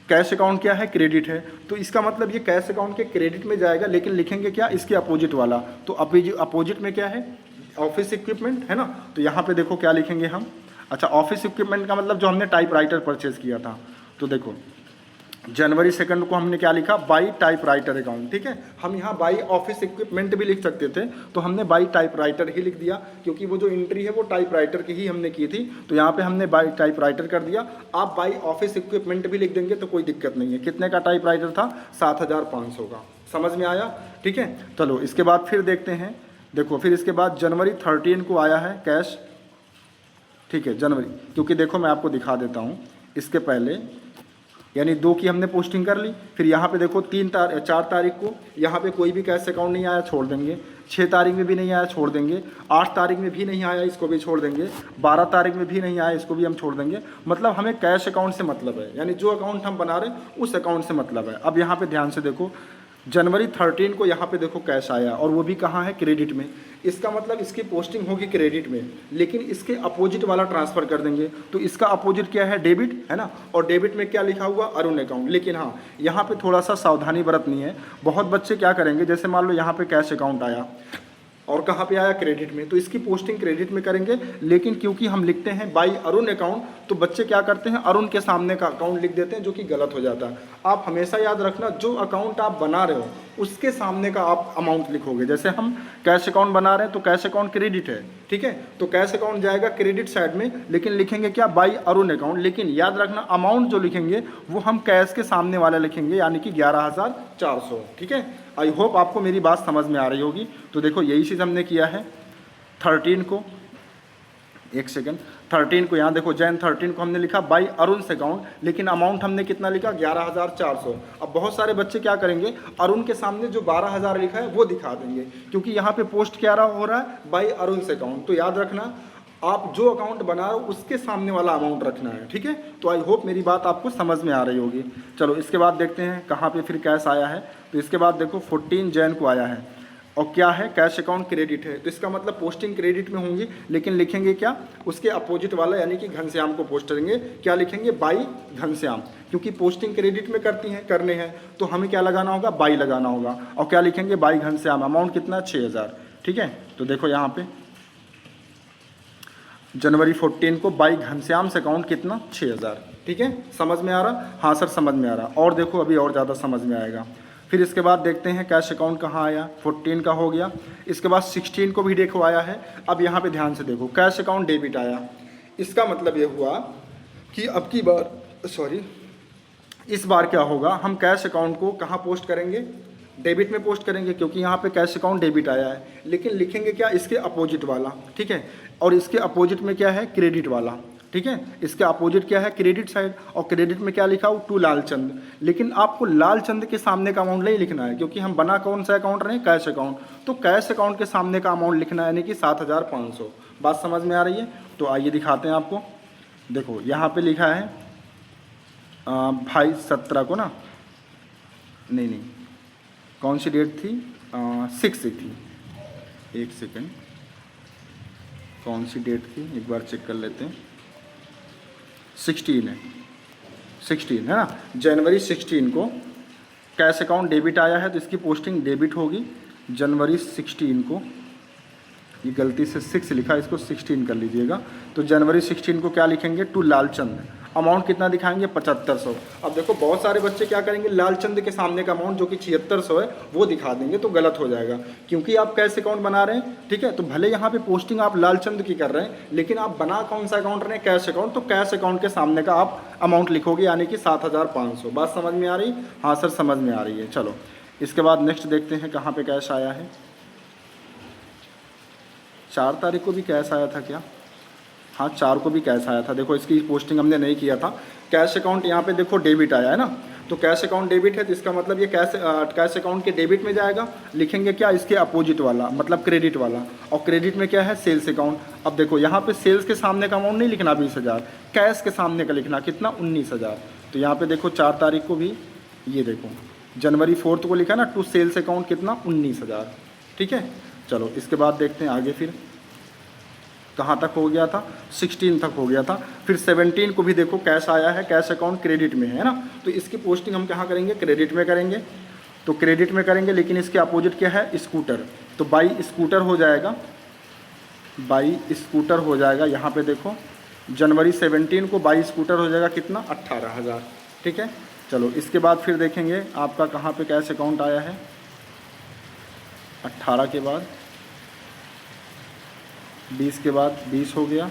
कैश अकाउंट क्या है, क्रेडिट है, तो इसका मतलब ये कैश अकाउंट के क्रेडिट में जाएगा, लेकिन लिखेंगे क्या, इसके अपोजिट वाला। तो अपोजिट में क्या है, ऑफिस इक्विपमेंट है ना, तो यहाँ पे देखो क्या लिखेंगे हम। अच्छा, ऑफिस इक्विपमेंट का मतलब जो हमने टाइपराइटर परचेज किया था, तो देखो जनवरी 2 को हमने क्या लिखा, बाई टाइपराइटर अकाउंट। ठीक है, हम यहाँ बाई ऑफिस इक्विपमेंट भी लिख सकते थे, तो हमने बाई टाइपराइटर ही लिख दिया, क्योंकि वो जो एंट्री है वो टाइपराइटर की ही हमने की थी, तो यहाँ पे हमने बाई टाइपराइटर कर दिया। आप बाई ऑफिस इक्विपमेंट भी लिख देंगे तो कोई दिक्कत नहीं है। कितने का टाइपराइटर था, 7,500 का। समझ में आया? ठीक है, चलो इसके बाद फिर देखते हैं। देखो फिर इसके बाद जनवरी 13 को आया है कैश। ठीक है, जनवरी, क्योंकि देखो मैं आपको दिखा देता हूँ, इसके पहले यानी 2 की हमने पोस्टिंग कर ली। फिर यहाँ पे देखो 4 तारीख को यहाँ पे कोई भी कैश अकाउंट नहीं आया, छोड़ देंगे। 6 तारीख में भी नहीं आया, छोड़ देंगे। 8 तारीख में भी नहीं आया, इसको भी छोड़ देंगे। 12 तारीख में भी नहीं आया, इसको भी हम छोड़ देंगे। मतलब हमें कैश अकाउंट से मतलब है, यानी जो अकाउंट हम बना रहे हैं उस अकाउंट से मतलब है। अब यहाँ पे ध्यान से देखो, जनवरी 13 को यहाँ पे देखो कैश आया, और वो भी कहाँ है, क्रेडिट में। इसका मतलब इसकी पोस्टिंग होगी क्रेडिट में, लेकिन इसके अपोजिट वाला ट्रांसफ़र कर देंगे। तो इसका अपोजिट क्या है, डेबिट है ना, और डेबिट में क्या लिखा हुआ, अरुण अकाउंट। लेकिन हाँ, यहाँ पे थोड़ा सा सावधानी बरतनी है। बहुत बच्चे क्या करेंगे, जैसे मान लो यहाँ पे कैश अकाउंट आया और कहाँ पे आया, क्रेडिट में, तो इसकी पोस्टिंग क्रेडिट में करेंगे। लेकिन क्योंकि हम लिखते हैं बाई अरुण अकाउंट, तो बच्चे क्या करते हैं, अरुण के सामने का अकाउंट लिख देते हैं, जो कि गलत हो जाता है। आप हमेशा याद रखना, जो अकाउंट आप बना रहे हो उसके सामने का आप अमाउंट लिखोगे। जैसे हम कैश अकाउंट बना रहे हैं तो कैश अकाउंट क्रेडिट है, ठीक है, तो कैश अकाउंट जाएगा क्रेडिट साइड में, लेकिन लिखेंगे क्या, बाई अरुण अकाउंट। लेकिन याद रखना, अमाउंट जो लिखेंगे वो हम कैश के सामने वाला लिखेंगे, यानी कि 11,400। ठीक है, आई होप आपको मेरी बात समझ में आ रही होगी। तो देखो यही चीज़ हमने किया है 13 को, एक सेकेंड, 13 को यहाँ देखो, जैन 13 को हमने लिखा बाई अरुण से अकाउंट, लेकिन अमाउंट हमने कितना लिखा, 11,400। अब बहुत सारे बच्चे क्या करेंगे, अरुण के सामने जो 12,000 लिखा है वो दिखा देंगे, क्योंकि यहाँ पे पोस्ट क्या हो रहा है, बाई अरुण से अकाउंट। तो याद रखना, आप जो अकाउंट बना रहे हो उसके सामने वाला अमाउंट रखना है। ठीक है, तो आई होप मेरी बात आपको समझ में आ रही होगी। चलो इसके बाद देखते हैं कहाँ पे फिर कैश आया है। तो इसके बाद देखो 14 जैन को आया है, और क्या है, कैश अकाउंट क्रेडिट है, तो इसका मतलब पोस्टिंग क्रेडिट में होंगी, लेकिन लिखेंगे क्या, उसके अपोजिट वाला, यानी कि घनश्याम को पोस्ट करेंगे। क्या लिखेंगे, बाई घनश्याम, क्योंकि पोस्टिंग क्रेडिट में करने हैं, तो हमें क्या लगाना होगा, बाई लगाना होगा। और क्या लिखेंगे, बाई घनश्याम, अमाउंट कितना, 6,000। ठीक है, तो देखो यहाँ पे जनवरी 14 को बाई घनश्याम से अकाउंट कितना, 6,000। ठीक है, समझ में आ रहा, हाँ सर समझ में आ रहा, और देखो अभी और ज़्यादा समझ में आएगा। फिर इसके बाद देखते हैं कैश अकाउंट कहाँ आया, 14 का हो गया। इसके बाद 16 को भी देखो आया है। अब यहाँ पे ध्यान से देखो, कैश अकाउंट डेबिट आया, इसका मतलब ये हुआ कि अब की बार, सॉरी, इस बार क्या होगा, हम कैश अकाउंट को कहाँ पोस्ट करेंगे, डेबिट में पोस्ट करेंगे, क्योंकि यहाँ पे कैश अकाउंट डेबिट आया है। लेकिन लिखेंगे क्या, इसके अपोजिट वाला। ठीक है, और इसके अपोजिट में क्या है, क्रेडिट वाला। ठीक है। इसके अपोजिट क्या है, क्रेडिट साइड, और क्रेडिट में क्या लिखा हो, टू लालचंद। लेकिन आपको लालचंद के सामने का अमाउंट नहीं लिखना है, क्योंकि हम बना कौन सा अकाउंट रहे, कैश अकाउंट। तो कैश अकाउंट के सामने का अमाउंट लिखना है, यानी कि 7,500। बात समझ में आ रही है? तो आइए दिखाते हैं आपको। देखो यहाँ पे लिखा है 22/17 को ना, नहीं कौन सी डेट थी, 6 थी। एक सेकेंड, कौन सी डेट थी एक बार चेक कर लेते हैं। 16 है, 16 है ना, जनवरी 16 को कैश अकाउंट डेबिट आया है, तो इसकी पोस्टिंग डेबिट होगी। जनवरी 16 को, ये गलती से 6 लिखा, इसको 16 कर लीजिएगा। तो जनवरी 16 को क्या लिखेंगे, टू लालचंद। अमाउंट कितना दिखाएंगे, 7500। अब देखो बहुत सारे बच्चे क्या करेंगे, लालचंद के सामने का अमाउंट जो कि 7600 है वो दिखा देंगे, तो गलत हो जाएगा, क्योंकि आप कैश अकाउंट बना रहे हैं। ठीक है, तो भले यहाँ पे पोस्टिंग आप लालचंद की कर रहे हैं, लेकिन आप बना कौन सा अकाउंट रहे हैं, कैश अकाउंट। तो कैश अकाउंट के सामने का आप अमाउंट लिखोगे, यानी कि 7,500। बात समझ में आ रही? हाँ सर समझ में आ रही है। चलो इसके बाद नेक्स्ट देखते हैं कहाँ पर कैश आया है। 4 तारीख को भी कैश आया था क्या? हाँ 4 को भी कैश आया था। देखो इसकी पोस्टिंग हमने नहीं किया था। कैश अकाउंट यहाँ पे देखो डेबिट आया है ना, तो कैश अकाउंट डेबिट है, तो इसका मतलब ये कैश अकाउंट के डेबिट में जाएगा। लिखेंगे क्या, इसके अपोजिट वाला, मतलब क्रेडिट वाला। और क्रेडिट में क्या है, सेल्स अकाउंट। अब देखो यहाँ पे सेल्स के सामने का अमाउंट नहीं लिखना 20,000, कैश के सामने का लिखना कितना, 19,000। तो यहाँ पे देखो 4 तारीख को भी, ये देखो जनवरी 4 को लिखा ना, टू सेल्स अकाउंट कितना, 19,000। ठीक है, चलो इसके बाद देखते हैं आगे। फिर कहाँ तक हो गया था, 16 तक हो गया था। फिर 17 को भी देखो कैश आया है, कैश अकाउंट क्रेडिट में है ना, तो इसकी पोस्टिंग हम कहाँ करेंगे, क्रेडिट में करेंगे। तो क्रेडिट में करेंगे, लेकिन इसके अपोजिट क्या है, स्कूटर। तो बाई स्कूटर हो जाएगा, बाई स्कूटर हो जाएगा। यहाँ पे देखो जनवरी 17 को बाई स्कूटर हो जाएगा कितना, 18,000। ठीक है, चलो इसके बाद फिर देखेंगे आपका कहाँ पे कैश अकाउंट आया है। 18 के बाद 20 के बाद 20 हो गया,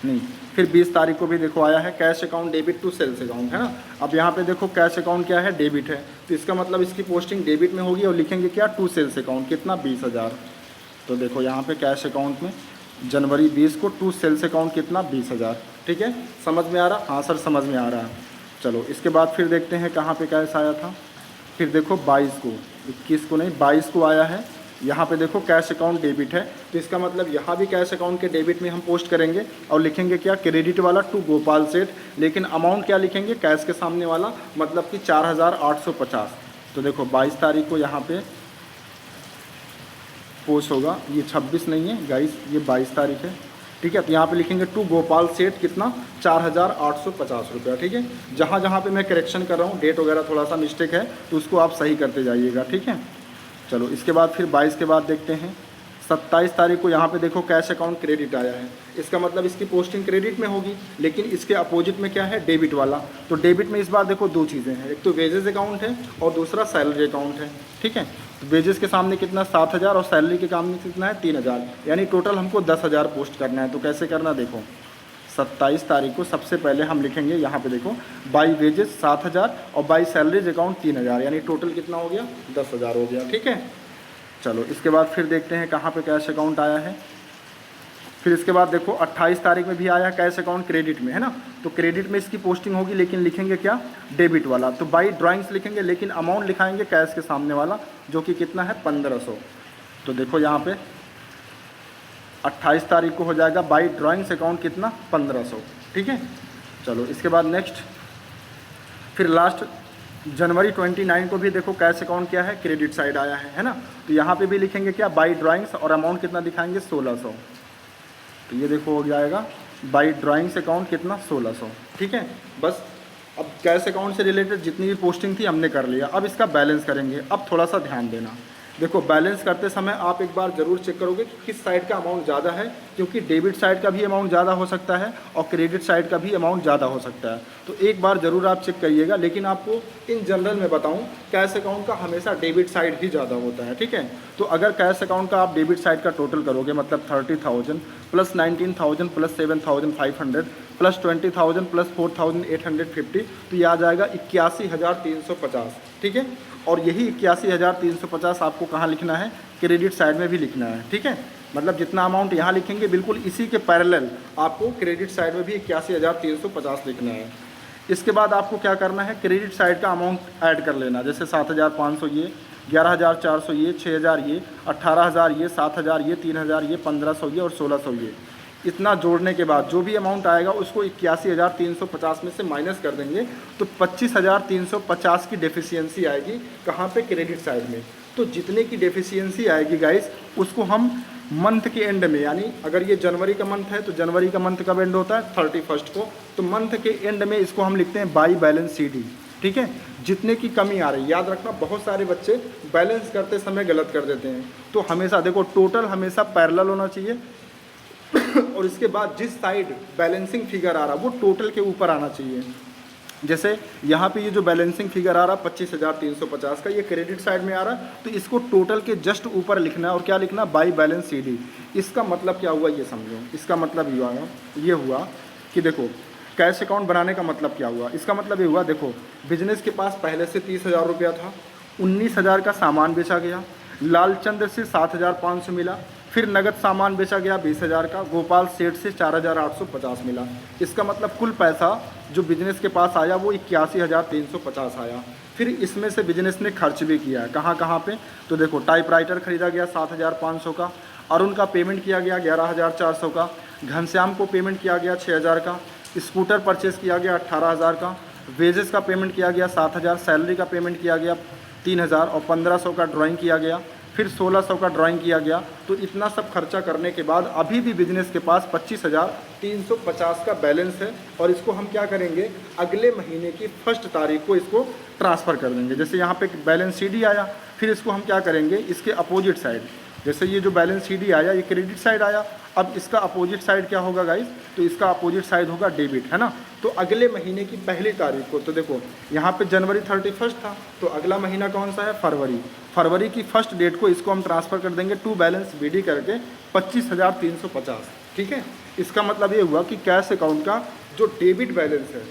नहीं फिर 20 तारीख को भी देखो आया है cash account debit to sales account, है ना। अब यहाँ पे देखो कैश अकाउंट क्या है, डेबिट है, तो इसका मतलब इसकी पोस्टिंग डेबिट में होगी, और लिखेंगे क्या, टू सेल्स अकाउंट कितना, 20,000। तो देखो यहाँ पे कैश अकाउंट में जनवरी 20 को टू सेल्स अकाउंट कितना, 20,000। ठीक है, समझ में आ रहा? हाँ सर समझ में आ रहा है। चलो इसके बाद फिर देखते हैं कहाँ पर कैश आया था। फिर देखो 22 को, 21 को नहीं, 22 को आया है। यहाँ पे देखो कैश अकाउंट डेबिट है, तो इसका मतलब यहाँ भी कैश अकाउंट के डेबिट में हम पोस्ट करेंगे, और लिखेंगे क्या, क्रेडिट वाला टू गोपाल सेठ। लेकिन अमाउंट क्या लिखेंगे, कैश के सामने वाला, मतलब कि 4,850। तो देखो 22 तारीख को यहाँ पे पोस्ट होगा, ये 26 नहीं है गाइस, ये 22 तारीख है। ठीक है, तो यहाँ पे लिखेंगे टू गोपाल सेठ कितना, 4,850 रुपया। ठीक है, जहाँ जहाँ पे मैं करेक्शन कर रहा हूँ, डेट वगैरह थोड़ा सा मिस्टेक है, तो उसको आप सही करते जाइएगा। ठीक है, चलो इसके बाद फिर 22 के बाद देखते हैं 27 तारीख को यहाँ पे देखो कैश अकाउंट क्रेडिट आया है। इसका मतलब इसकी पोस्टिंग क्रेडिट में होगी, लेकिन इसके अपोजिट में क्या है, डेबिट वाला। तो डेबिट में इस बार देखो दो चीज़ें हैं, एक तो वेजेस अकाउंट है और दूसरा सैलरी अकाउंट है। ठीक है, तो वेजेस के सामने कितना, 7,000, और सैलरी के सामने कितना है, 3,000, यानी टोटल हमको 10,000 पोस्ट करना है। तो कैसे करना, देखो 27 तारीख को सबसे पहले हम लिखेंगे यहाँ पे देखो बाई वेजेस 7,000 और बाई सैलरीज अकाउंट 3,000, यानी टोटल कितना हो गया, 10,000 हो गया। ठीक है, चलो इसके बाद फिर देखते हैं कहाँ पे कैश अकाउंट आया है। फिर इसके बाद देखो 28 तारीख में भी आया कैश अकाउंट क्रेडिट में, है ना। तो क्रेडिट में इसकी पोस्टिंग होगी, लेकिन लिखेंगे क्या, डेबिट वाला। तो बाई ड्राइंग्स लिखेंगे, लेकिन अमाउंट लिखाएंगे कैश के सामने वाला, जो कि कितना है, 1,500। तो देखो यहाँ पे 28 तारीख को हो जाएगा बाई ड्राइंग्स अकाउंट कितना, 1,500। ठीक है, चलो इसके बाद नेक्स्ट फिर लास्ट जनवरी 29 को भी देखो कैश अकाउंट क्या है, क्रेडिट साइड आया है ना। तो यहाँ पे भी लिखेंगे क्या, बाई ड्राइंग्स, और अमाउंट कितना दिखाएंगे, 1,600। तो ये देखो हो जाएगा बाई ड्राइंग्स अकाउंट कितना, 1,600। ठीक है, बस अब कैश अकाउंट से रिलेटेड जितनी भी पोस्टिंग थी हमने कर लिया। अब इसका बैलेंस करेंगे। अब थोड़ा सा ध्यान देना, देखो बैलेंस करते समय आप एक बार ज़रूर चेक करोगे कि किस साइड का अमाउंट ज़्यादा है, क्योंकि डेबिट साइड का भी अमाउंट ज़्यादा हो सकता है और क्रेडिट साइड का भी अमाउंट ज़्यादा हो सकता है। तो एक बार ज़रूर आप चेक करिएगा। लेकिन आपको इन जनरल में बताऊं, कैश अकाउंट का हमेशा डेबिट साइड ही ज़्यादा होता है। ठीक है, तो अगर कैश अकाउंट का आप डेबिट साइड का टोटल करोगे, मतलब 30,000 प्लस 19,000 प्लस 7,500 प्लस 20,000 प्लस 4,850, तो ये आ जाएगा 81,350। ठीक है। और यही 81,350 आपको कहाँ लिखना है, क्रेडिट साइड में भी लिखना है, ठीक है। मतलब जितना अमाउंट यहाँ लिखेंगे बिल्कुल इसी के पैरेलल आपको क्रेडिट साइड में भी 81,350 लिखना है। इसके बाद आपको क्या करना है, क्रेडिट साइड का अमाउंट ऐड कर लेना, जैसे 7,500 ये, 11,400 ये, 6,000 ये, 18,000 ये, 7,000 ये, 3,000 ये, 1,500 ये और 1,600 ये। इतना जोड़ने के बाद जो भी अमाउंट आएगा उसको 81,350 में से माइनस कर देंगे तो 25,350 की डेफिशिएंसी आएगी कहाँ पे, क्रेडिट साइड में। तो जितने की डेफिशिएंसी आएगी गाइस उसको हम मंथ के एंड में, यानी अगर ये जनवरी का मंथ है तो जनवरी का मंथ कब एंड होता है, 31 को, तो मंथ के एंड में इसको हम लिखते हैं बाई बैलेंस CD, ठीक है। जितने की कमी आ रही है, याद रखना बहुत सारे बच्चे बैलेंस करते समय गलत कर देते हैं, तो हमेशा देखो टोटल हमेशा पैरेलल होना चाहिए और इसके बाद जिस साइड बैलेंसिंग फिगर आ रहा वो टोटल के ऊपर आना चाहिए। जैसे यहाँ पे ये जो बैलेंसिंग फिगर आ रहा 25,350 का, ये क्रेडिट साइड में आ रहा तो इसको टोटल के जस्ट ऊपर लिखना है और क्या लिखना, बाई बैलेंस CD। इसका मतलब क्या हुआ ये समझो, इसका मतलब ये हुआ कि देखो कैश अकाउंट बनाने का मतलब क्या हुआ, इसका मतलब ये हुआ, देखो बिजनेस के पास पहले से 30,000 रुपया था, 19,000 का सामान बेचा गया, लालचंद से 7,500 मिला, फिर नगद सामान बेचा गया 20,000 का, गोपाल सेठ से 4,850 मिला। इसका मतलब कुल पैसा जो बिजनेस के पास आया वो 81,350 आया। फिर इसमें से बिजनेस ने खर्च भी किया है, कहाँ कहाँ पे, तो देखो टाइपराइटर खरीदा गया 7,500 का, अरुण का पेमेंट किया गया 11,400 का, घनश्याम को पेमेंट किया गया 6,000 का, स्कूटर परचेस किया गया 18,000 का, वेजेस का पेमेंट किया गया 7,000, सैलरी का पेमेंट किया गया 3,000 और 1,500 का ड्राइंग किया गया, फिर 1,600 का ड्राइंग किया गया। तो इतना सब खर्चा करने के बाद अभी भी बिजनेस के पास 25,350 का बैलेंस है और इसको हम क्या करेंगे, अगले महीने की 1 तारीख को इसको ट्रांसफ़र कर देंगे। जैसे यहाँ पे बैलेंस CD आया, फिर इसको हम क्या करेंगे, इसके अपोजिट साइड, जैसे ये जो बैलेंस CD आया ये क्रेडिट साइड आया, अब इसका अपोजिट साइड क्या होगा गाइस, तो इसका अपोजिट साइड होगा डेबिट, है ना। तो अगले महीने की 1 तारीख को, तो देखो यहाँ पे जनवरी 31 था, तो अगला महीना कौन सा है, फरवरी की 1 डेट को इसको हम ट्रांसफ़र कर देंगे टू बैलेंस BD करके 25,350, ठीक है। इसका मतलब ये हुआ कि कैश अकाउंट का जो डेबिट बैलेंस है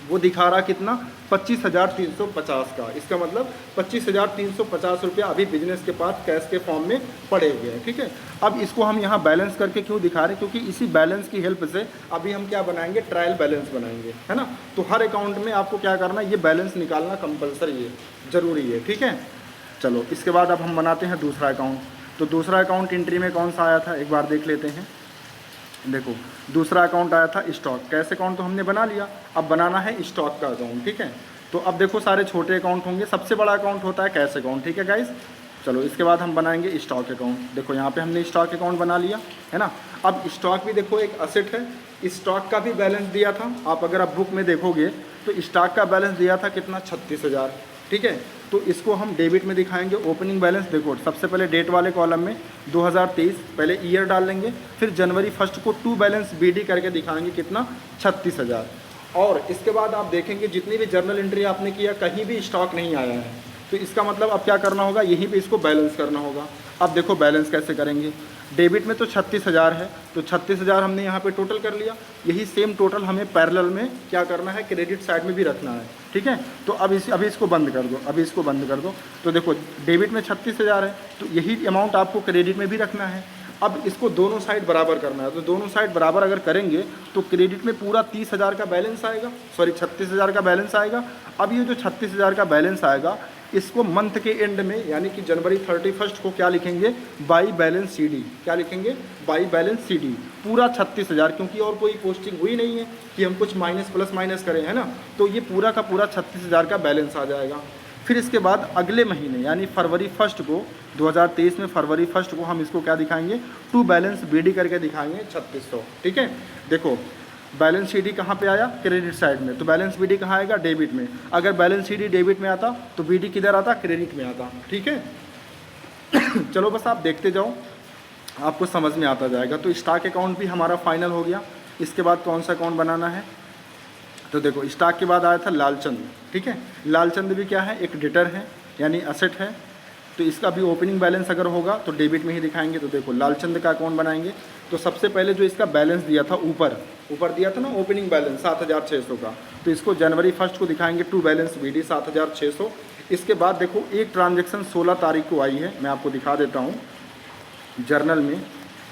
वो दिखा रहा कितना, 25,350 का। इसका मतलब 25,350 रुपया अभी बिजनेस के पास कैश के फॉर्म में पड़े हुए हैं, ठीक है। अब इसको हम यहाँ बैलेंस करके क्यों दिखा रहे हैं, क्योंकि इसी बैलेंस की हेल्प से अभी हम क्या बनाएंगे, ट्रायल बैलेंस बनाएंगे, है ना। तो हर अकाउंट में आपको क्या करना है, ये बैलेंस निकालना कंपलसरी है, ज़रूरी है, ठीक है। चलो इसके बाद अब हम बनाते हैं दूसरा अकाउंट। तो दूसरा अकाउंट एंट्री में कौन सा आया था, एक बार देख लेते हैं। देखो दूसरा अकाउंट आया था स्टॉक, कैश अकाउंट तो हमने बना लिया, अब बनाना है स्टॉक का अकाउंट, ठीक है। तो अब देखो सारे छोटे अकाउंट होंगे, सबसे बड़ा अकाउंट होता है कैश अकाउंट, ठीक है गाइस। चलो इसके बाद हम बनाएंगे स्टॉक अकाउंट। देखो यहाँ पे हमने स्टॉक अकाउंट बना लिया, है ना। अब स्टॉक भी देखो एक असेट है, स्टॉक का भी बैलेंस दिया था, आप अगर आप बुक में देखोगे तो स्टॉक का बैलेंस दिया था कितना, 36,000, ठीक है। तो इसको हम डेबिट में दिखाएंगे, ओपनिंग बैलेंस देखो सबसे पहले डेट वाले कॉलम में 2023 पहले ईयर डाल लेंगे, फिर जनवरी 1 को टू बैलेंस BD करके दिखाएंगे कितना, 36,000। और इसके बाद आप देखेंगे जितनी भी जर्नल एंट्री आपने किया कहीं भी स्टॉक नहीं आया है, तो इसका मतलब अब क्या करना होगा, यहीं पे इसको बैलेंस करना होगा। अब देखो बैलेंस कैसे करेंगे, डेबिट में तो 36,000 है, तो 36,000 हमने यहाँ पे टोटल कर लिया, यही सेम टोटल हमें पैरेलल में क्या करना है, क्रेडिट साइड में भी रखना है, ठीक है। तो अब अभी इसको बंद कर दो, अभी इसको बंद कर दो। तो देखो डेबिट में 36,000 है, तो यही अमाउंट आपको क्रेडिट में भी रखना है। अब इसको दोनों साइड बराबर करना है, तो दोनों साइड बराबर अगर करेंगे तो क्रेडिट में पूरा 30,000 का बैलेंस आएगा, सॉरी 36,000 का बैलेंस आएगा। अब ये जो 36,000 का बैलेंस आएगा इसको मंथ के एंड में यानी कि जनवरी 31 को क्या लिखेंगे, बाई बैलेंस CD, क्या लिखेंगे, बाई बैलेंस CD पूरा 36,000, क्योंकि और कोई पोस्टिंग हुई नहीं है कि हम कुछ माइनस प्लस माइनस करें, है ना। तो ये पूरा का पूरा 36,000 का बैलेंस आ जाएगा। फिर इसके बाद अगले महीने यानी फरवरी 1 को 2023 में फरवरी 1 को हम इसको क्या दिखाएंगे, टू बैलेंस BD करके दिखाएंगे 3600, ठीक है। देखो बैलेंस CD कहाँ पे आया, क्रेडिट साइड में, तो बैलेंस BD कहाँ आएगा, डेबिट में। अगर बैलेंस CD डेबिट में आता तो BD किधर आता, क्रेडिट में आता, ठीक है। चलो बस आप देखते जाओ, आपको समझ में आता जाएगा। तो स्टॉक अकाउंट भी हमारा फाइनल हो गया। इसके बाद कौन सा अकाउंट बनाना है, तो देखो स्टॉक के बाद आया था लालचंद, ठीक है। लालचंद भी क्या है, एक डेटर है यानी असेट है, तो इसका भी ओपनिंग बैलेंस अगर होगा तो डेबिट में ही दिखाएंगे। तो देखो लालचंद का अकाउंट बनाएंगे, तो सबसे पहले जो इसका बैलेंस दिया था ऊपर ऊपर दिया था ना ओपनिंग बैलेंस 7,600 का, तो इसको जनवरी 1 को दिखाएंगे टू बैलेंस BD 7,600। इसके बाद देखो एक ट्रांजेक्शन 16 तारीख को आई है, मैं आपको दिखा देता हूँ जर्नल में।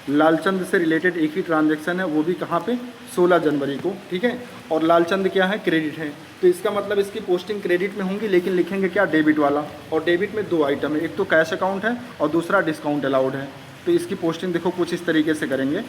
लालचंद से रिलेटेड एक ही ट्रांजैक्शन है, वो भी कहाँ पे 16 जनवरी को, ठीक है। और लालचंद क्या है, क्रेडिट है, तो इसका मतलब इसकी पोस्टिंग क्रेडिट में होंगी, लेकिन लिखेंगे क्या, डेबिट वाला। और डेबिट में दो आइटम है, एक तो कैश अकाउंट है और दूसरा डिस्काउंट अलाउड है। तो इसकी पोस्टिंग देखो कुछ इस तरीके से करेंगे,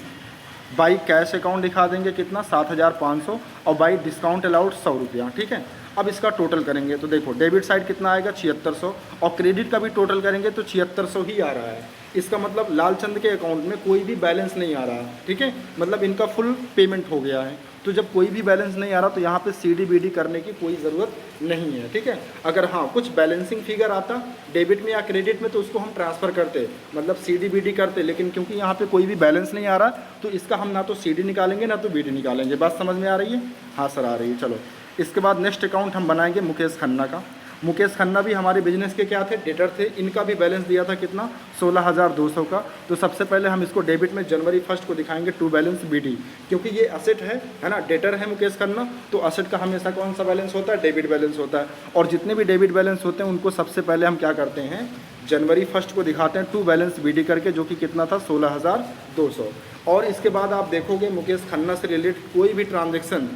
बाई कैश अकाउंट दिखा देंगे कितना 7,500 और बाई डिस्काउंट अलाउड 100 रुपया, ठीक है। अब इसका टोटल करेंगे तो देखो डेबिट साइड कितना आएगा 7600 और क्रेडिट का भी टोटल करेंगे तो 7600 ही आ रहा है। इसका मतलब लालचंद के अकाउंट में कोई भी बैलेंस नहीं आ रहा है, ठीक है, मतलब इनका फुल पेमेंट हो गया है। तो जब कोई भी बैलेंस नहीं आ रहा तो यहाँ पे CDBD करने की कोई ज़रूरत नहीं है, ठीक है। अगर हाँ कुछ बैलेंसिंग फिगर आता डेबिट में या क्रेडिट में तो उसको हम ट्रांसफ़र करते, मतलब CDBD करते, लेकिन क्योंकि यहाँ पे कोई भी बैलेंस नहीं आ रहा तो इसका हम ना तो CD निकालेंगे ना तो BD निकालेंगे। बात समझ में आ रही है? हाँ सर आ रही है। चलो इसके बाद नेक्स्ट अकाउंट हम बनाएंगे मुकेश खन्ना का। मुकेश खन्ना भी हमारे बिजनेस के क्या थे, डेटर थे। इनका भी बैलेंस दिया था कितना 16,200 का। तो सबसे पहले हम इसको डेबिट में जनवरी 1 को दिखाएंगे टू बैलेंस BD, क्योंकि ये असेट है ना, डेटर है मुकेश खन्ना, तो असेट का हमेशा कौन सा बैलेंस होता है, डेबिट बैलेंस होता है। और जितने भी डेबिट बैलेंस होते हैं उनको सबसे पहले हम क्या करते हैं, जनवरी 1 को दिखाते हैं टू बैलेंस BD करके, जो कि कितना था 16,200। और इसके बाद आप देखोगे मुकेश खन्ना से रिलेटेड कोई भी ट्रांजेक्शन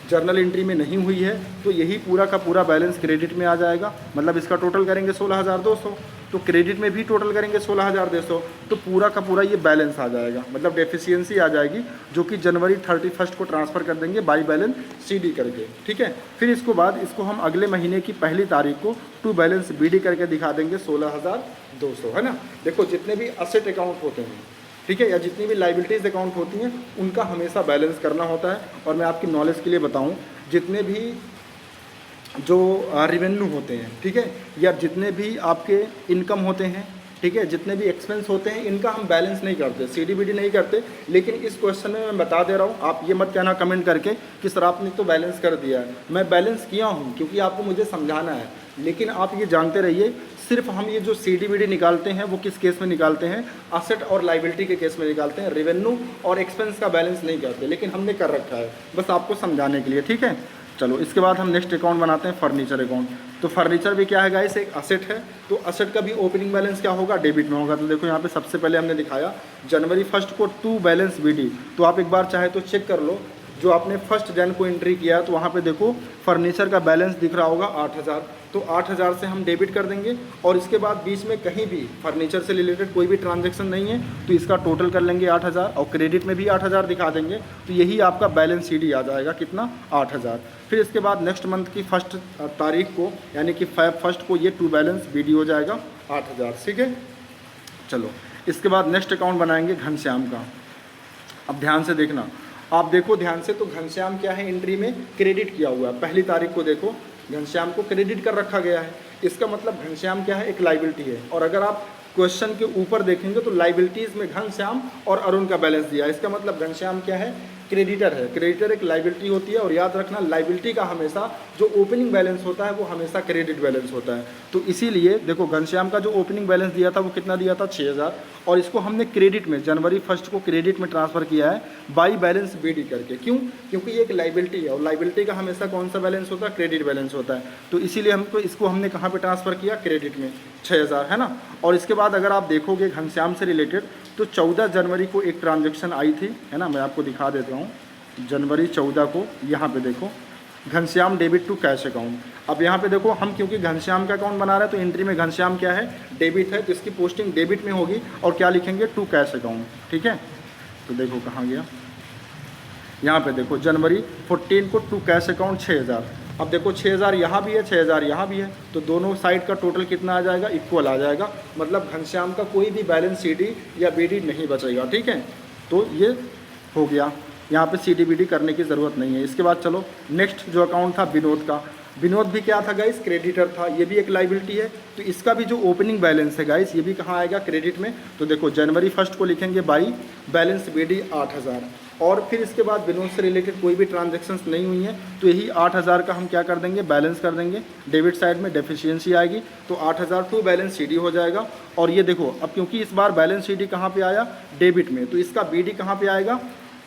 जर्नल एंट्री में नहीं हुई है तो यही पूरा का पूरा बैलेंस क्रेडिट में आ जाएगा। मतलब इसका टोटल करेंगे 16,200, तो क्रेडिट में भी टोटल करेंगे 16,200, तो पूरा का पूरा ये बैलेंस आ जाएगा, मतलब डेफिशिएंसी आ जाएगी, जो कि जनवरी 31 को ट्रांसफ़र कर देंगे बाई बैलेंस CD करके, ठीक है। फिर इसको बाद इसको हम अगले महीने की पहली तारीख को टू बैलेंस BD करके दिखा देंगे 16,200, है ना। देखो जितने भी असेट अकाउंट होते हैं, ठीक है, या जितनी भी लाइबिलिटीज़ अकाउंट होती हैं उनका हमेशा बैलेंस करना होता है। और मैं आपकी नॉलेज के लिए बताऊं, जितने भी जो रेवेन्यू होते हैं, ठीक है, या जितने भी आपके इनकम होते हैं, ठीक है, जितने भी एक्सपेंस होते हैं, इनका हम बैलेंस नहीं करते, CDBD नहीं करते। लेकिन इस क्वेश्चन में मैं बता दे रहा हूँ, आप ये मत कहना कमेंट करके कि सर आपने तो बैलेंस कर दिया है। मैं बैलेंस किया हूँ क्योंकि आपको मुझे समझाना है, लेकिन आप ये जानते रहिए सिर्फ हम ये जो CDBD निकालते हैं वो किस केस में निकालते हैं, असेट और लाइबिलिटी के केस में निकालते हैं, रेवेन्यू और एक्सपेंस का बैलेंस नहीं करते, लेकिन हमने कर रखा है बस आपको समझाने के लिए, ठीक है। चलो इसके बाद हम नेक्स्ट अकाउंट बनाते हैं फर्नीचर अकाउंट। तो फर्नीचर भी क्या है गाइस, एक असेट है, तो असेट का भी ओपनिंग बैलेंस क्या होगा, डेबिट में होगा। तो देखो यहाँ पे सबसे पहले हमने दिखाया जनवरी 1 को टू बैलेंस BD, तो आप एक बार चाहे तो चेक कर लो, जो आपने 1 जन को एंट्री किया तो वहाँ पे देखो फर्नीचर का बैलेंस दिख रहा होगा 8,000, तो 8,000 से हम डेबिट कर देंगे। और इसके बाद बीच में कहीं भी फर्नीचर से रिलेटेड कोई भी ट्रांजैक्शन नहीं है तो इसका टोटल कर लेंगे 8,000 और क्रेडिट में भी 8,000 दिखा देंगे, तो यही आपका बैलेंस CD आ जाएगा कितना 8,000। फिर इसके बाद नेक्स्ट मंथ की 1 तारीख को यानी कि Feb 1 को ये टू बैलेंस BD हो जाएगा 8,000, ठीक है। चलो इसके बाद नेक्स्ट अकाउंट बनाएंगे घनश्याम का। अब ध्यान से देखना, आप देखो ध्यान से, तो घनश्याम क्या है, एंट्री में क्रेडिट किया हुआ है। पहली तारीख को देखो घनश्याम को क्रेडिट कर रखा गया है, इसका मतलब घनश्याम क्या है, एक लाइबिलिटी है। और अगर आप क्वेश्चन के ऊपर देखेंगे तो लाइबिलिटीज़ में घनश्याम और अरुण का बैलेंस दिया है, इसका मतलब घनश्याम क्या है, क्रेडिटर है। क्रेडिटर एक लाइबिलिटी होती है, और याद रखना लाइबिलिटी का हमेशा जो ओपनिंग बैलेंस होता है वो हमेशा क्रेडिट बैलेंस होता है। तो इसीलिए देखो घनश्याम का जो ओपनिंग बैलेंस दिया था वो कितना दिया था 6,000, और इसको हमने क्रेडिट में जनवरी 1 को क्रेडिट में ट्रांसफ़र किया है बाई बैलेंस BD करके। क्यों? क्योंकि ये एक लाइबिलिटी है, और लाइबिलिटी का हमेशा कौन सा बैलेंस होता है, क्रेडिट बैलेंस होता है। तो इसीलिए हमको इसको हमने कहाँ पर ट्रांसफ़र किया, क्रेडिट में 6,000, है ना। और इसके बाद अगर आप देखोगे घनश्याम से रिलेटेड तो 14 जनवरी को एक ट्रांजेक्शन आई थी, है ना, मैं आपको दिखा देता हूँ। जनवरी 14 को यहाँ पे देखो Ghanshyam debit to cash account. अब यहाँ पे देखो हम क्योंकि घनश्याम का अकाउंट बना रहे हैं तो एंट्री में घनश्याम क्या है, डेबिट है, तो इसकी पोस्टिंग डेबिट में होगी और क्या लिखेंगे, टू कैश अकाउंट, ठीक है। तो देखो कहाँ गया, यहाँ पे देखो जनवरी 14 को टू कैश अकाउंट 6,000। अब देखो 6,000 यहाँ भी है, 6,000 यहाँ भी है, तो दोनों साइड का टोटल कितना आ जाएगा, इक्वल आ जाएगा। मतलब घनश्याम का कोई भी बैलेंस CD या BD नहीं बचेगा, ठीक है। तो ये हो गया, यहाँ पे CDBD करने की ज़रूरत नहीं है। इसके बाद चलो नेक्स्ट जो अकाउंट था विनोद का। विनोद भी क्या था गाइस, क्रेडिटर था, ये भी एक लाइबिलिटी है। तो इसका भी जो ओपनिंग बैलेंस है गाइस, ये भी कहाँ आएगा, क्रेडिट में। तो देखो जनवरी 1 को लिखेंगे बाई बैलेंस BD 8,000, और फिर इसके बाद विनोद से रिलेटेड कोई भी ट्रांजेक्शन्स नहीं हुई हैं तो यही 8,000 का हम क्या कर देंगे, बैलेंस कर देंगे। डेबिट साइड में डेफिशिएंसी आएगी तो 8,000 टू बैलेंस CD हो जाएगा। और ये देखो अब क्योंकि इस बार बैलेंस CD कहाँ पे आया, डेबिट में, तो इसका BD कहाँ पे आएगा,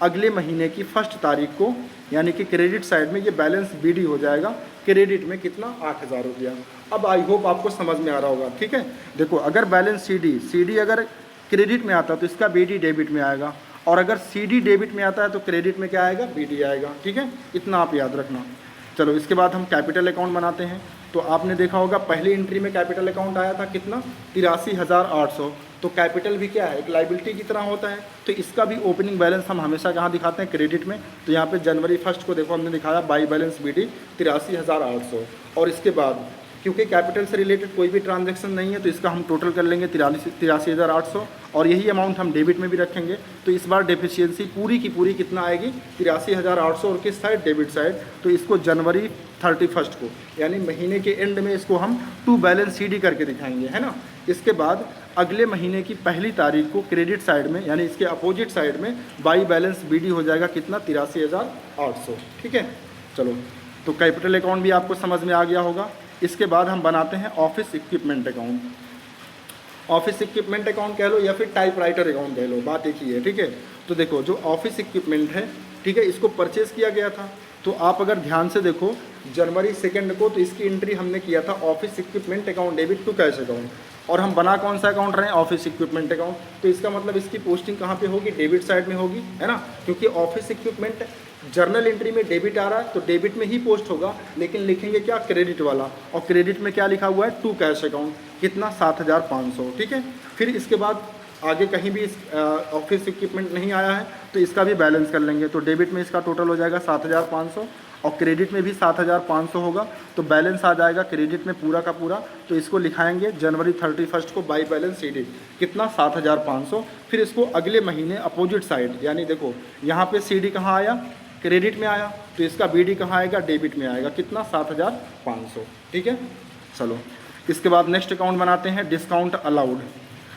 अगले महीने की फर्स्ट तारीख को, यानी कि क्रेडिट साइड में ये बैलेंस बीडी हो जाएगा। क्रेडिट में कितना, 8,000 रुपया। अब आई होप आपको समझ में आ रहा होगा, ठीक है। देखो अगर बैलेंस सीडी अगर क्रेडिट में आता है तो इसका बीडी डेबिट में आएगा, और अगर सीडी डेबिट में आता है तो क्रेडिट में क्या आएगा, बीडी आएगा, ठीक है। इतना आप याद रखना। चलो इसके बाद हम कैपिटल अकाउंट बनाते हैं। तो आपने देखा होगा पहली एंट्री में कैपिटल अकाउंट आया था कितना, 83,800। तो कैपिटल भी क्या है, एक लाइबिलिटी की तरह होता है। तो इसका भी ओपनिंग बैलेंस हम हमेशा कहाँ दिखाते हैं, क्रेडिट में। तो यहाँ पे जनवरी 1 को देखो हमने दिखाया बाई बैलेंस बीडी 83,800। और इसके बाद क्योंकि कैपिटल से रिलेटेड कोई भी ट्रांजैक्शन नहीं है तो इसका हम टोटल कर लेंगे 83,800, और यही अमाउंट हम डेबिट में भी रखेंगे। तो इस बार डेफिशिएंसी पूरी की पूरी कितना आएगी, 83,800, और किस साइड, डेबिट साइड। तो इसको जनवरी 31 को, यानी महीने के एंड में इसको हम टू बैलेंस सीडी करके दिखाएंगे, है ना। इसके बाद अगले महीने की पहली तारीख को क्रेडिट साइड में, यानी इसके अपोजिट साइड में बाई बैलेंस बीडी हो जाएगा कितना, 83,800, ठीक है। चलो तो कैपिटल अकाउंट भी आपको समझ में आ गया होगा। इसके बाद हम बनाते हैं office equipment account. Office equipment account कह लो या फिर टाइपराइटर अकाउंट कह लो, बात एक ही है, ठीक है। तो देखो जो ऑफिस इक्विपमेंट है, ठीक है, इसको परचेज़ किया गया था। तो आप अगर ध्यान से देखो जनवरी 2 को, तो इसकी एंट्री हमने किया था office equipment account debit to cash account, और हम बना कौन सा अकाउंट रहे हैं, ऑफिस इक्विपमेंट अकाउंट। तो इसका मतलब इसकी पोस्टिंग कहाँ पे होगी, डेबिट साइड में होगी, है ना। क्योंकि ऑफिस इक्विपमेंट जर्नल एंट्री में डेबिट आ रहा है तो डेबिट में ही पोस्ट होगा, लेकिन लिखेंगे क्या, क्रेडिट वाला। और क्रेडिट में क्या लिखा हुआ है, टू कैश अकाउंट, कितना, 7,500, ठीक है। फिर इसके बाद आगे कहीं भी ऑफिस इक्विपमेंट नहीं आया है तो इसका भी बैलेंस कर लेंगे। तो डेबिट में इसका टोटल हो जाएगा 7,500, और क्रेडिट में भी 7,500 होगा। तो बैलेंस आ जाएगा क्रेडिट में पूरा का पूरा। तो इसको लिखाएंगे जनवरी 31 को बाई बैलेंस सीडी कितना, 7,500। फिर इसको अगले महीने अपोजिट साइड, यानी देखो यहाँ पे सीडी कहाँ आया, क्रेडिट में आया, तो इसका बीडी कहाँ आएगा, डेबिट में आएगा, कितना, 7,500, ठीक है। चलो इसके बाद नेक्स्ट अकाउंट बनाते हैं डिस्काउंट अलाउड।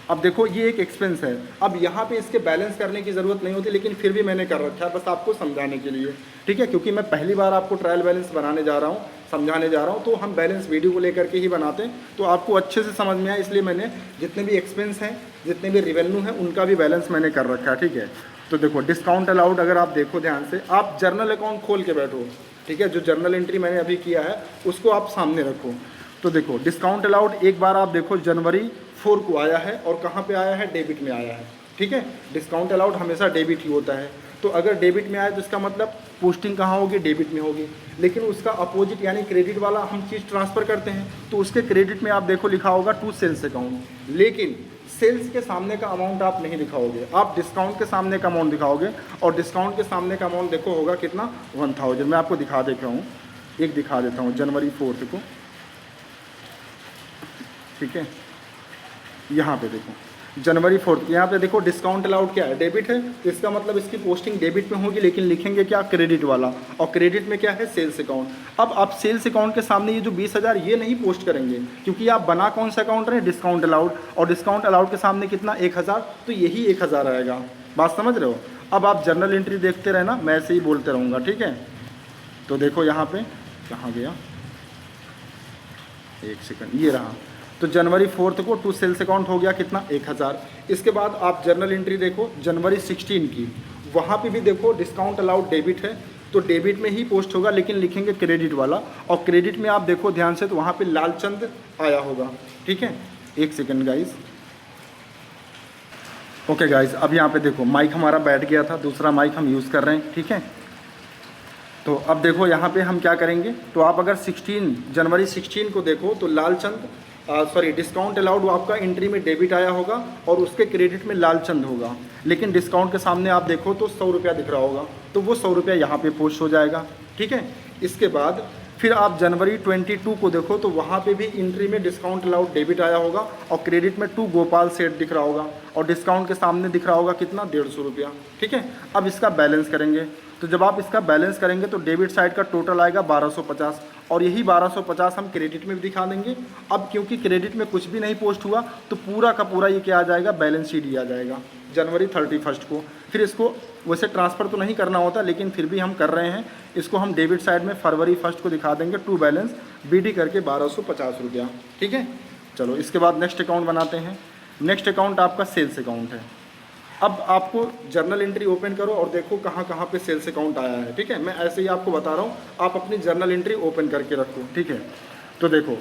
अब देखो ये एक एक्सपेंस है। अब यहाँ पे इसके बैलेंस करने की ज़रूरत नहीं होती, लेकिन फिर भी मैंने कर रखा है बस आपको समझाने के लिए, ठीक है। क्योंकि मैं पहली बार आपको ट्रायल बैलेंस बनाने जा रहा हूँ, समझाने जा रहा हूँ, तो हम बैलेंस वीडियो को लेकर के ही बनाते हैं, तो आपको अच्छे से समझ में आए, इसलिए मैंने जितने भी एक्सपेंस हैं, जितने भी रिवेन्यू हैं, उनका भी बैलेंस मैंने कर रखा है, ठीक है। तो देखो डिस्काउंट अलाउड अगर आप देखो ध्यान से, आप जर्नल अकाउंट खोल के बैठो, ठीक है। जो जर्नल एंट्री मैंने अभी किया है उसको आप सामने रखो। तो देखो डिस्काउंट अलाउड एक बार आप देखो जनवरी 4 को आया है, और कहाँ पे आया है, डेबिट में आया है, ठीक है। डिस्काउंट अलाउड हमेशा डेबिट ही होता है। तो अगर डेबिट में आया तो इसका मतलब पोस्टिंग कहाँ होगी, डेबिट में होगी। लेकिन उसका अपोजिट यानी क्रेडिट वाला हम चीज़ ट्रांसफ़र करते हैं, तो उसके क्रेडिट में आप देखो लिखा होगा टू सेल्स अकाउंट, लेकिन सेल्स के सामने का अमाउंट आप नहीं दिखाओगे, आप डिस्काउंट के सामने का अमाउंट दिखाओगे। और डिस्काउंट के सामने का अमाउंट देखो होगा कितना, 1000। मैं आपको दिखा देता हूँ, एक दिखा देता हूँ जनवरी 4 को, ठीक है। यहाँ पे देखो जनवरी 4 यहाँ पे देखो डिस्काउंट अलाउड क्या है, डेबिट है, तो इसका मतलब इसकी पोस्टिंग डेबिट में होगी, लेकिन लिखेंगे क्या, क्रेडिट वाला। और क्रेडिट में क्या है, सेल्स अकाउंट। अब आप सेल्स अकाउंट के सामने ये जो 20,000 ये नहीं पोस्ट करेंगे, क्योंकि आप बना कौन सा अकाउंट रहे, डिस्काउंट अलाउड। और डिस्काउंट अलाउड के सामने कितना, 1,000, तो यही 1,000 आएगा। बात समझ रहे हो। अब आप जर्नल एंट्री देखते रहना, मैं ऐसे ही बोलते रहूँगा, ठीक है। तो देखो यहाँ पर कहाँ गया, एक सेकंड, ये रहा। तो जनवरी 4 को टू सेल्स अकाउंट हो गया कितना, 1,000। इसके बाद आप जर्नल एंट्री देखो जनवरी 16 की, वहाँ पे भी देखो डिस्काउंट अलाउड डेबिट है, तो डेबिट में ही पोस्ट होगा, लेकिन लिखेंगे क्रेडिट वाला। और क्रेडिट में आप देखो ध्यान से, तो वहाँ पे लालचंद आया होगा, ठीक है। एक सेकंड गाइस, ओके गाइस, अब यहाँ पे देखो माइक हमारा बैठ गया था, दूसरा माइक हम यूज़ कर रहे हैं, ठीक है। तो अब देखो यहाँ पे हम क्या करेंगे, तो आप अगर जनवरी 16 को देखो तो लालचंद डिस्काउंट अलाउड आपका एंट्री में डेबिट आया होगा, और उसके क्रेडिट में लालचंद होगा, लेकिन डिस्काउंट के सामने आप देखो तो 100 रुपया दिख रहा होगा, तो वो 100 रुपया यहाँ पे पोस्ट हो जाएगा, ठीक है। इसके बाद फिर आप जनवरी 22 को देखो तो वहाँ पे भी एंट्री में डिस्काउंट अलाउड डेबिट आया होगा, और क्रेडिट में टू गोपाल सेठ दिख रहा होगा, और डिस्काउंट के सामने दिख रहा होगा कितना, 150 रुपया, ठीक है। अब इसका बैलेंस करेंगे, तो जब आप इसका बैलेंस करेंगे तो डेबिट साइड का टोटल आएगा 1250, और यही 1250 हम क्रेडिट में भी दिखा देंगे। अब क्योंकि क्रेडिट में कुछ भी नहीं पोस्ट हुआ, तो पूरा का पूरा ये क्या आ जाएगा, बैलेंस शीट ही आ जाएगा जनवरी 31 को। फिर इसको वैसे ट्रांसफ़र तो नहीं करना होता, लेकिन फिर भी हम कर रहे हैं, इसको हम डेबिट साइड में फरवरी 1 को दिखा देंगे, टू बैलेंस बीडी करके 1250 रुपया, ठीक है। चलो इसके बाद नेक्स्ट अकाउंट बनाते हैं। नेक्स्ट अकाउंट आपका सेल्स अकाउंट है। अब आपको जर्नल एंट्री ओपन करो और देखो कहाँ कहाँ पे सेल्स अकाउंट आया है, ठीक है। मैं ऐसे ही आपको बता रहा हूँ, आप अपनी जर्नल एंट्री ओपन करके रखो, ठीक है। तो देखो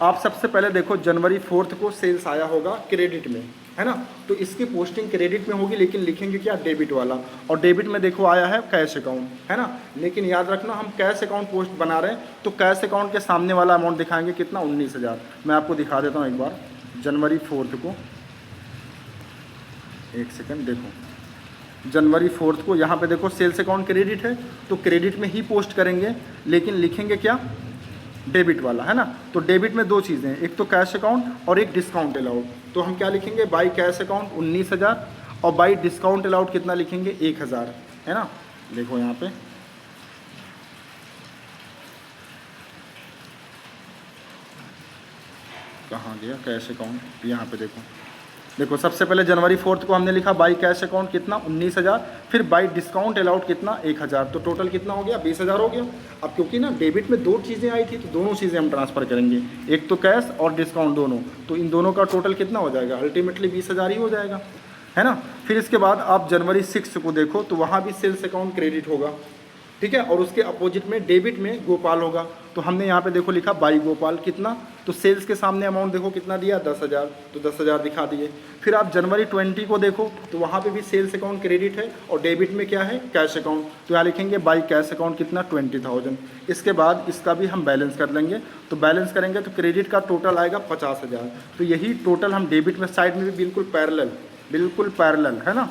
आप सबसे पहले देखो जनवरी 4 को सेल्स आया होगा क्रेडिट में, है ना। तो इसकी पोस्टिंग क्रेडिट में होगी, लेकिन लिखेंगे क्या, डेबिट वाला। और डेबिट में देखो आया है कैश अकाउंट, है ना। लेकिन याद रखना हम कैश अकाउंट पोस्ट बना रहे हैं, तो कैश अकाउंट के सामने वाला अमाउंट दिखाएंगे कितना, 19,000। मैं आपको दिखा देता हूँ एक बार जनवरी 4 को, एक सेकंड देखो जनवरी 4 को यहाँ पे देखो सेल्स अकाउंट क्रेडिट है, तो क्रेडिट में ही पोस्ट करेंगे, लेकिन लिखेंगे क्या, डेबिट वाला, है ना। तो डेबिट में दो चीज़ें हैं, एक तो कैश अकाउंट और एक डिस्काउंट अलाउड। तो हम क्या लिखेंगे, बाई कैश अकाउंट 19,000 और बाई डिस्काउंट अलाउड कितना लिखेंगे, 1,000, है ना। देखो यहाँ पे कहाँ गया कैश अकाउंट, यहाँ पे देखो सबसे पहले जनवरी 4 को हमने लिखा बाई कैश अकाउंट कितना, 19,000, फिर बाई डिस्काउंट अलाउड कितना, 1,000। तो टोटल कितना हो गया, 20,000 हो गया। अब क्योंकि ना डेबिट में दो चीज़ें आई थी, तो दोनों चीज़ें हम ट्रांसफ़र करेंगे, एक तो कैश और डिस्काउंट दोनों, तो इन दोनों का टोटल कितना हो जाएगा, अल्टीमेटली 20,000 ही हो जाएगा, है ना। फिर इसके बाद आप जनवरी 6 को देखो, तो वहाँ भी सेल्स अकाउंट क्रेडिट होगा, ठीक है। और उसके अपोजिट में डेबिट में गोपाल होगा, तो हमने यहाँ पे देखो लिखा बाई गोपाल कितना, तो सेल्स के सामने अमाउंट देखो कितना दिया, 10,000, तो 10,000 दिखा दिए। फिर आप जनवरी 20 को देखो, तो वहाँ पे भी सेल्स अकाउंट क्रेडिट है और डेबिट में क्या है, कैश अकाउंट, तो यहाँ लिखेंगे बाई कैश अकाउंट कितना, 20,000। इसके बाद इसका भी हम बैलेंस कर लेंगे, तो बैलेंस करेंगे तो क्रेडिट का टोटल आएगा 50,000। तो यही टोटल हम डेबिट में साइड में भी बिल्कुल पैरेलल, है ना,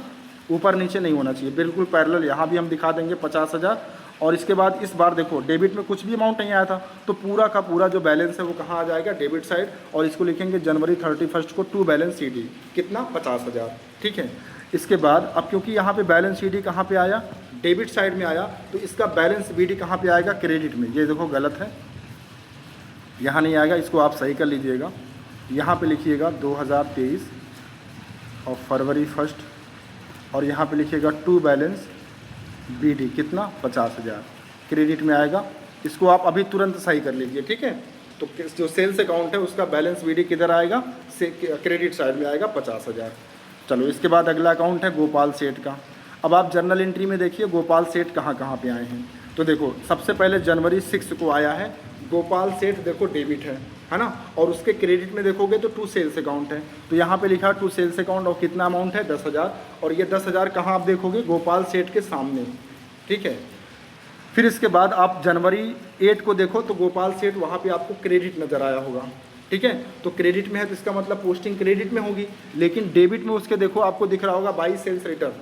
ऊपर नीचे नहीं होना चाहिए, बिल्कुल पैरेलल, यहाँ भी हम दिखा देंगे 50,000। और इसके बाद इस बार देखो डेबिट में कुछ भी अमाउंट नहीं आया था, तो पूरा का पूरा जो बैलेंस है वो कहाँ आ जाएगा, डेबिट साइड, और इसको लिखेंगे जनवरी 31 को टू बैलेंस CD कितना, 50,000, ठीक है। इसके बाद अब क्योंकि यहाँ पे बैलेंस CD कहाँ पे आया, डेबिट साइड में आया, तो इसका बैलेंस BD कहाँ पे आएगा, क्रेडिट में। ये देखो गलत है, यहाँ नहीं आएगा, इसको आप सही कर लीजिएगा। यहाँ पे लिखिएगा 2023 और फरवरी 1 और यहाँ पे लिखिएगा टू बैलेंस BD कितना, 50,000 क्रेडिट में आएगा। इसको आप अभी तुरंत सही कर लीजिए, ठीक है। तो जो सेल्स अकाउंट है उसका बैलेंस BD किधर आएगा, क्रेडिट साइड में आएगा 50,000। चलो इसके बाद अगला अकाउंट है गोपाल सेठ का। अब आप जर्नल एंट्री में देखिए गोपाल सेठ कहाँ कहाँ पे आए हैं। तो देखो सबसे पहले जनवरी 6 को आया है गोपाल सेठ, देखो डेबिट है ना। और उसके क्रेडिट में देखोगे तो टू सेल्स अकाउंट है, तो यहाँ पे लिखा टू सेल्स अकाउंट और कितना अमाउंट है, 10,000। और ये 10,000 कहाँ आप देखोगे, गोपाल सेठ के सामने, ठीक है। फिर इसके बाद आप जनवरी 8 को देखो, तो गोपाल सेठ वहाँ पे आपको क्रेडिट नज़र आया होगा, ठीक है। तो क्रेडिट में है तो इसका मतलब पोस्टिंग क्रेडिट में होगी, लेकिन डेबिट में उसके देखो आपको दिख रहा होगा बाई सेल्स रिटर्न,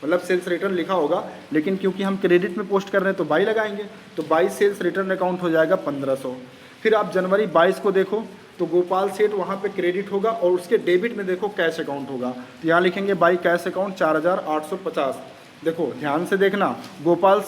मतलब सेल्स रिटर्न लिखा होगा, लेकिन क्योंकि हम क्रेडिट में पोस्ट कर रहे हैं तो बाई लगाएंगे, तो बाई सेल्स रिटर्न अकाउंट हो जाएगा 1500। फिर आप जनवरी 22 को देखो, तो गोपाल सेठ वहाँ पे क्रेडिट होगा और उसके डेबिट में देखो कैश अकाउंट होगा, तो यहाँ लिखेंगे बाई कैश अकाउंट 4,850। देखो ध्यान से देखना, गोपाल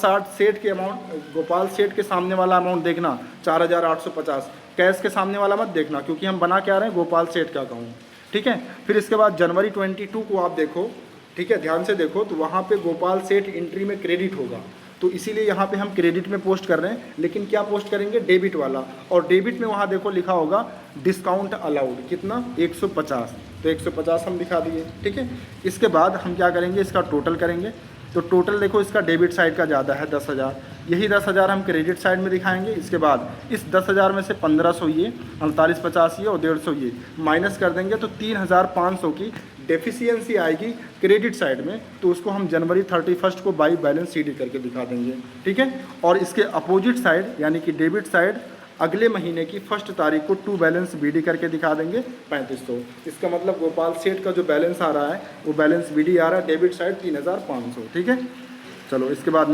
सेठ के सामने वाला अमाउंट देखना 4,850, कैश के सामने वाला मत देखना, क्योंकि हम बना क्या रहे हैं, गोपाल सेठ का अकाउंट, ठीक है। फिर इसके बाद जनवरी 22 को आप देखो, ठीक है, ध्यान से देखो, तो वहाँ पे गोपाल सेठ एंट्री में क्रेडिट होगा, तो इसीलिए यहाँ पे हम क्रेडिट में पोस्ट कर रहे हैं, लेकिन क्या पोस्ट करेंगे, डेबिट वाला। और डेबिट में वहाँ देखो लिखा होगा डिस्काउंट अलाउड कितना, 150, तो 150 हम दिखा दिए, ठीक है। इसके बाद हम क्या करेंगे, इसका टोटल करेंगे, तो टोटल देखो इसका डेबिट साइड का ज़्यादा है 10,000, यही 10,000 हम क्रेडिट साइड में दिखाएंगे। इसके बाद इस 10,000 में से 1,500 ये, 4850 ये और 150 ये माइनस कर देंगे, तो 3,500 की डेफिशिएंसी आएगी क्रेडिट साइड में, तो उसको हम जनवरी 31 को बाई बैलेंस CD करके दिखा देंगे, ठीक है। और इसके अपोजिट साइड यानी कि डेबिट साइड अगले महीने की 1 तारीख को टू बैलेंस BD करके दिखा देंगे 3500। इसका मतलब गोपाल सेठ का जो बैलेंस आ रहा है वो बैलेंस BD आ रहा है, डेबिट साइड 3,500, ठीक है। चलो इसके बाद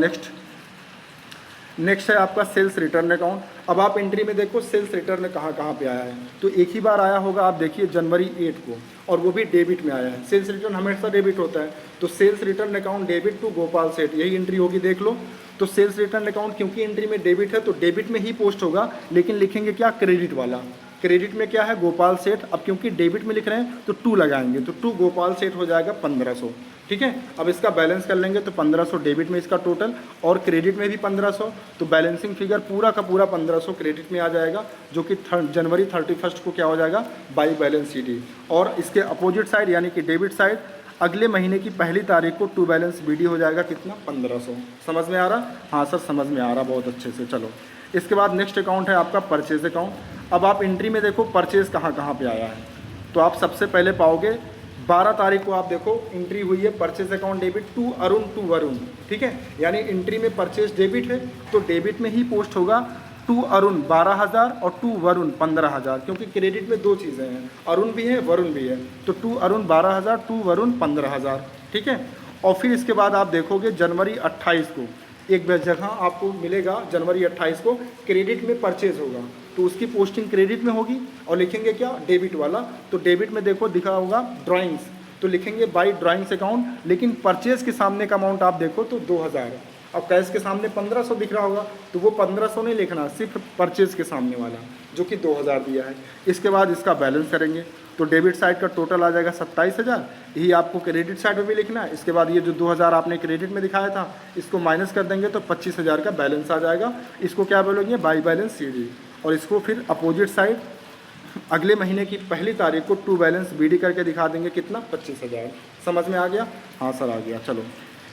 नेक्स्ट है आपका सेल्स रिटर्न अकाउंट। अब आप एंट्री में देखो सेल्स रिटर्न कहाँ कहाँ पे आया है, तो एक ही बार आया होगा, आप देखिए जनवरी 8 को, और वो भी डेबिट में आया है। सेल्स रिटर्न हमेशा डेबिट होता है, तो sales return account debit to Gopal Seth, यही एंट्री होगी, देख लो। तो सेल्स रिटर्न अकाउंट क्योंकि एंट्री में डेबिट है तो डेबिट में ही पोस्ट होगा, लेकिन लिखेंगे क्या, क्रेडिट वाला। क्रेडिट में क्या है, गोपाल सेठ। अब क्योंकि डेबिट में लिख रहे हैं तो टू लगाएंगे, तो टू गोपाल सेठ हो जाएगा 1,500, ठीक है। अब इसका बैलेंस कर लेंगे, तो 1,500 डेबिट में इसका टोटल और क्रेडिट में भी 1,500, तो बैलेंसिंग फिगर पूरा का पूरा 1,500 क्रेडिट में आ जाएगा, जो कि जनवरी 31 को क्या हो जाएगा, बाई बैलेंस CD। और इसके अपोजिट साइड यानी कि डेबिट साइड अगले महीने की पहली तारीख को टू बैलेंस बीडी हो जाएगा कितना 1500। समझ में आ रहा? हाँ सर समझ में आ रहा, बहुत अच्छे से। चलो इसके बाद नेक्स्ट अकाउंट है आपका परचेज अकाउंट। अब आप एंट्री में देखो परचेज कहाँ कहाँ पे आया है, तो आप सबसे पहले पाओगे 12 तारीख को आप देखो एंट्री हुई है purchase account debit to Arun to Varun, ठीक है। यानी एंट्री में परचेज डेबिट है तो डेबिट में ही पोस्ट होगा टू अरुण 12,000 और टू वरुण 15,000, क्योंकि क्रेडिट में दो चीज़ें हैं, अरुण भी है वरुण भी है, तो टू अरुण 12,000 टू वरुण 15,000, ठीक है। और फिर इसके बाद आप देखोगे जनवरी 28 को एक जगह आपको मिलेगा, जनवरी 28 को क्रेडिट में परचेज होगा तो उसकी पोस्टिंग क्रेडिट में होगी और लिखेंगे क्या डेबिट वाला, तो डेबिट में देखो दिखा होगा ड्राइंग्स, तो लिखेंगे बाई ड्राइंग्स अकाउंट, लेकिन परचेज के सामने का अमाउंट आप देखो तो 2,000, अब कैश के सामने 1500 दिख रहा होगा तो वो 1500 नहीं लिखना, सिर्फ परचेज के सामने वाला जो कि 2000 दिया है। इसके बाद इसका बैलेंस करेंगे तो डेबिट साइड का टोटल आ जाएगा 27,000, यही आपको क्रेडिट साइड में भी लिखना है। इसके बाद ये जो 2000 आपने क्रेडिट में दिखाया था इसको माइनस कर देंगे तो 25,000 का बैलेंस आ जाएगा। इसको क्या बोलेंगे बाई बैलेंस CD, और इसको फिर अपोजिट साइड अगले महीने की पहली तारीख को टू बैलेंस BD करके दिखा देंगे कितना 25,000। समझ में आ गया? हाँ सर आ गया। चलो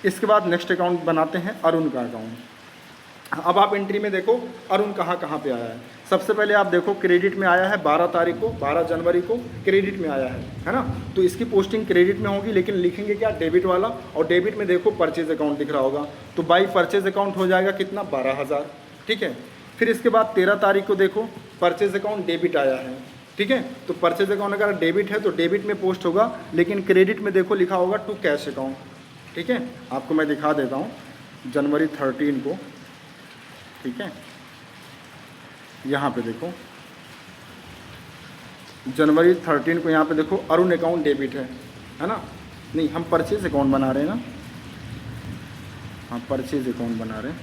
इसके बाद नेक्स्ट अकाउंट बनाते हैं अरुण का अकाउंट। अब आप एंट्री में देखो अरुण कहाँ कहाँ पे आया है। सबसे पहले आप देखो क्रेडिट में आया है 12 तारीख को, 12 जनवरी को क्रेडिट में आया है ना, तो इसकी पोस्टिंग क्रेडिट में होगी, लेकिन लिखेंगे क्या डेबिट वाला, और डेबिट में देखो परचेज अकाउंट दिख रहा होगा तो बाई परचेज अकाउंट हो जाएगा कितना 12,000, ठीक है। फिर इसके बाद 13 तारीख को देखो परचेज अकाउंट डेबिट आया है, ठीक है, तो परचेज अकाउंट अगर डेबिट है तो डेबिट में पोस्ट होगा, लेकिन क्रेडिट में देखो लिखा होगा टू कैश अकाउंट, ठीक है। आपको मैं दिखा देता हूँ जनवरी 13 को, ठीक है, यहाँ पे देखो जनवरी 13 को यहाँ पे देखो अरुण अकाउंट डेबिट है ना, नहीं हम परचेज अकाउंट बना रहे हैं ना, हाँ परचेज अकाउंट बना रहे हैं,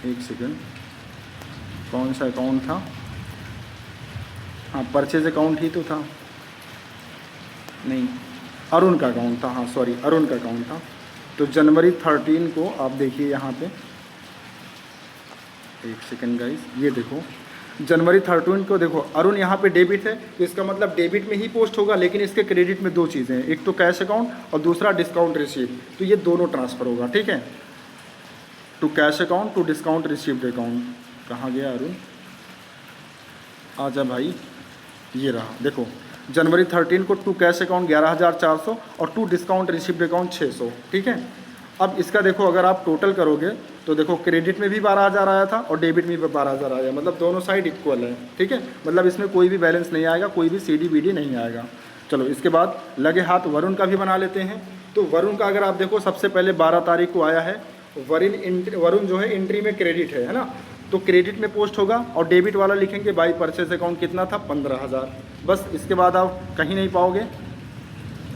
एक सेकंड कौन सा अकाउंट था, हाँ परचेज अकाउंट ही तो था, नहीं अरुण का अकाउंट था, हाँ सॉरी अरुण का अकाउंट था। तो जनवरी 13 को आप देखिए यहाँ पे, एक सेकंड गाइस, ये देखो जनवरी 13 को देखो अरुण यहाँ पे डेबिट है तो इसका मतलब डेबिट में ही पोस्ट होगा, लेकिन इसके क्रेडिट में दो चीज़ें हैं, एक तो कैश अकाउंट और दूसरा डिस्काउंट रिसीव, तो ये दोनों ट्रांसफ़र होगा, ठीक है। To cash account to discount received account, कहाँ गया अरुण, आजा भाई, ये रहा देखो जनवरी 13 को टू कैश अकाउंट 11,400 और टू डिस्काउंट रिसीव्ड अकाउंट 600, ठीक है। अब इसका देखो अगर आप टोटल करोगे तो देखो क्रेडिट में भी 12,000 आया था और डेबिट में भी 12,000 आया, मतलब दोनों साइड इक्वल है, ठीक है, मतलब इसमें कोई भी बैलेंस नहीं आएगा, कोई भी CD BD नहीं आएगा। चलो इसके बाद लगे हाथ वरुण का भी बना लेते हैं। तो वरुण का अगर आप देखो सबसे पहले 12 तारीख को आया है, वरुण जो है एंट्री में क्रेडिट है ना, तो क्रेडिट में पोस्ट होगा और डेबिट वाला लिखेंगे बाई परचेज अकाउंट कितना था 15,000, बस। इसके बाद आप कहीं नहीं पाओगे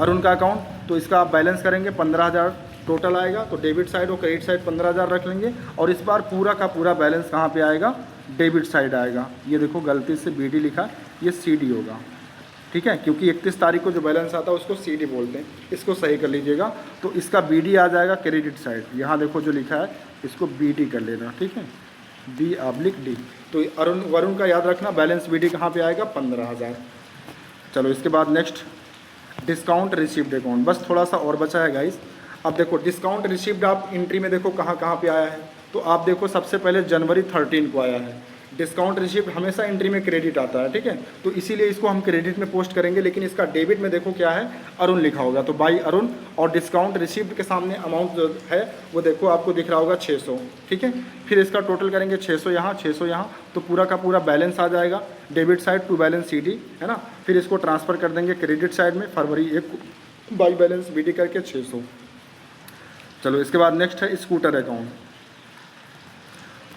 अरुण का अकाउंट, तो इसका आप बैलेंस करेंगे 15,000 टोटल आएगा, तो डेबिट साइड और क्रेडिट साइड 15,000 रख लेंगे, और इस बार पूरा का पूरा बैलेंस कहाँ पे आएगा, डेबिट साइड आएगा। ये देखो गलती से BD लिखा, ये CD होगा, ठीक है, क्योंकि 31 तारीख को जो बैलेंस आता है उसको CD बोलते हैं, इसको सही कर लीजिएगा। तो इसका BD आ जाएगा क्रेडिट साइड, यहाँ देखो जो लिखा है इसको BD कर लेना, ठीक है, B/D। तो वरुण का याद रखना बैलेंस BD कहाँ पे आएगा 15,000। चलो इसके बाद नेक्स्ट डिस्काउंट रिसीव्ड अकाउंट, बस थोड़ा सा और बचा है गाइस। अब देखो डिस्काउंट रिसीव्ड आप एंट्री में देखो कहाँ कहाँ पे आया है, तो आप देखो सबसे पहले जनवरी 13 को आया है। डिस्काउंट रिसीव्ड हमेशा एंट्री में क्रेडिट आता है, ठीक है, तो इसीलिए इसको हम क्रेडिट में पोस्ट करेंगे, लेकिन इसका डेबिट में देखो क्या है अरुण लिखा होगा, तो बाई अरुण, और डिस्काउंट रिसीव्ड के सामने अमाउंट जो है वो देखो आपको दिख रहा होगा 600, ठीक है। फिर इसका टोटल करेंगे 600 यहाँ 600 यहाँ, तो पूरा का पूरा बैलेंस आ जाएगा debit side to balance CD, है ना। फिर इसको ट्रांसफ़र कर देंगे क्रेडिट साइड में फरवरी 1 को बाई बैलेंस BD करके 600। चलो इसके बाद नेक्स्ट है स्कूटर अकाउंट।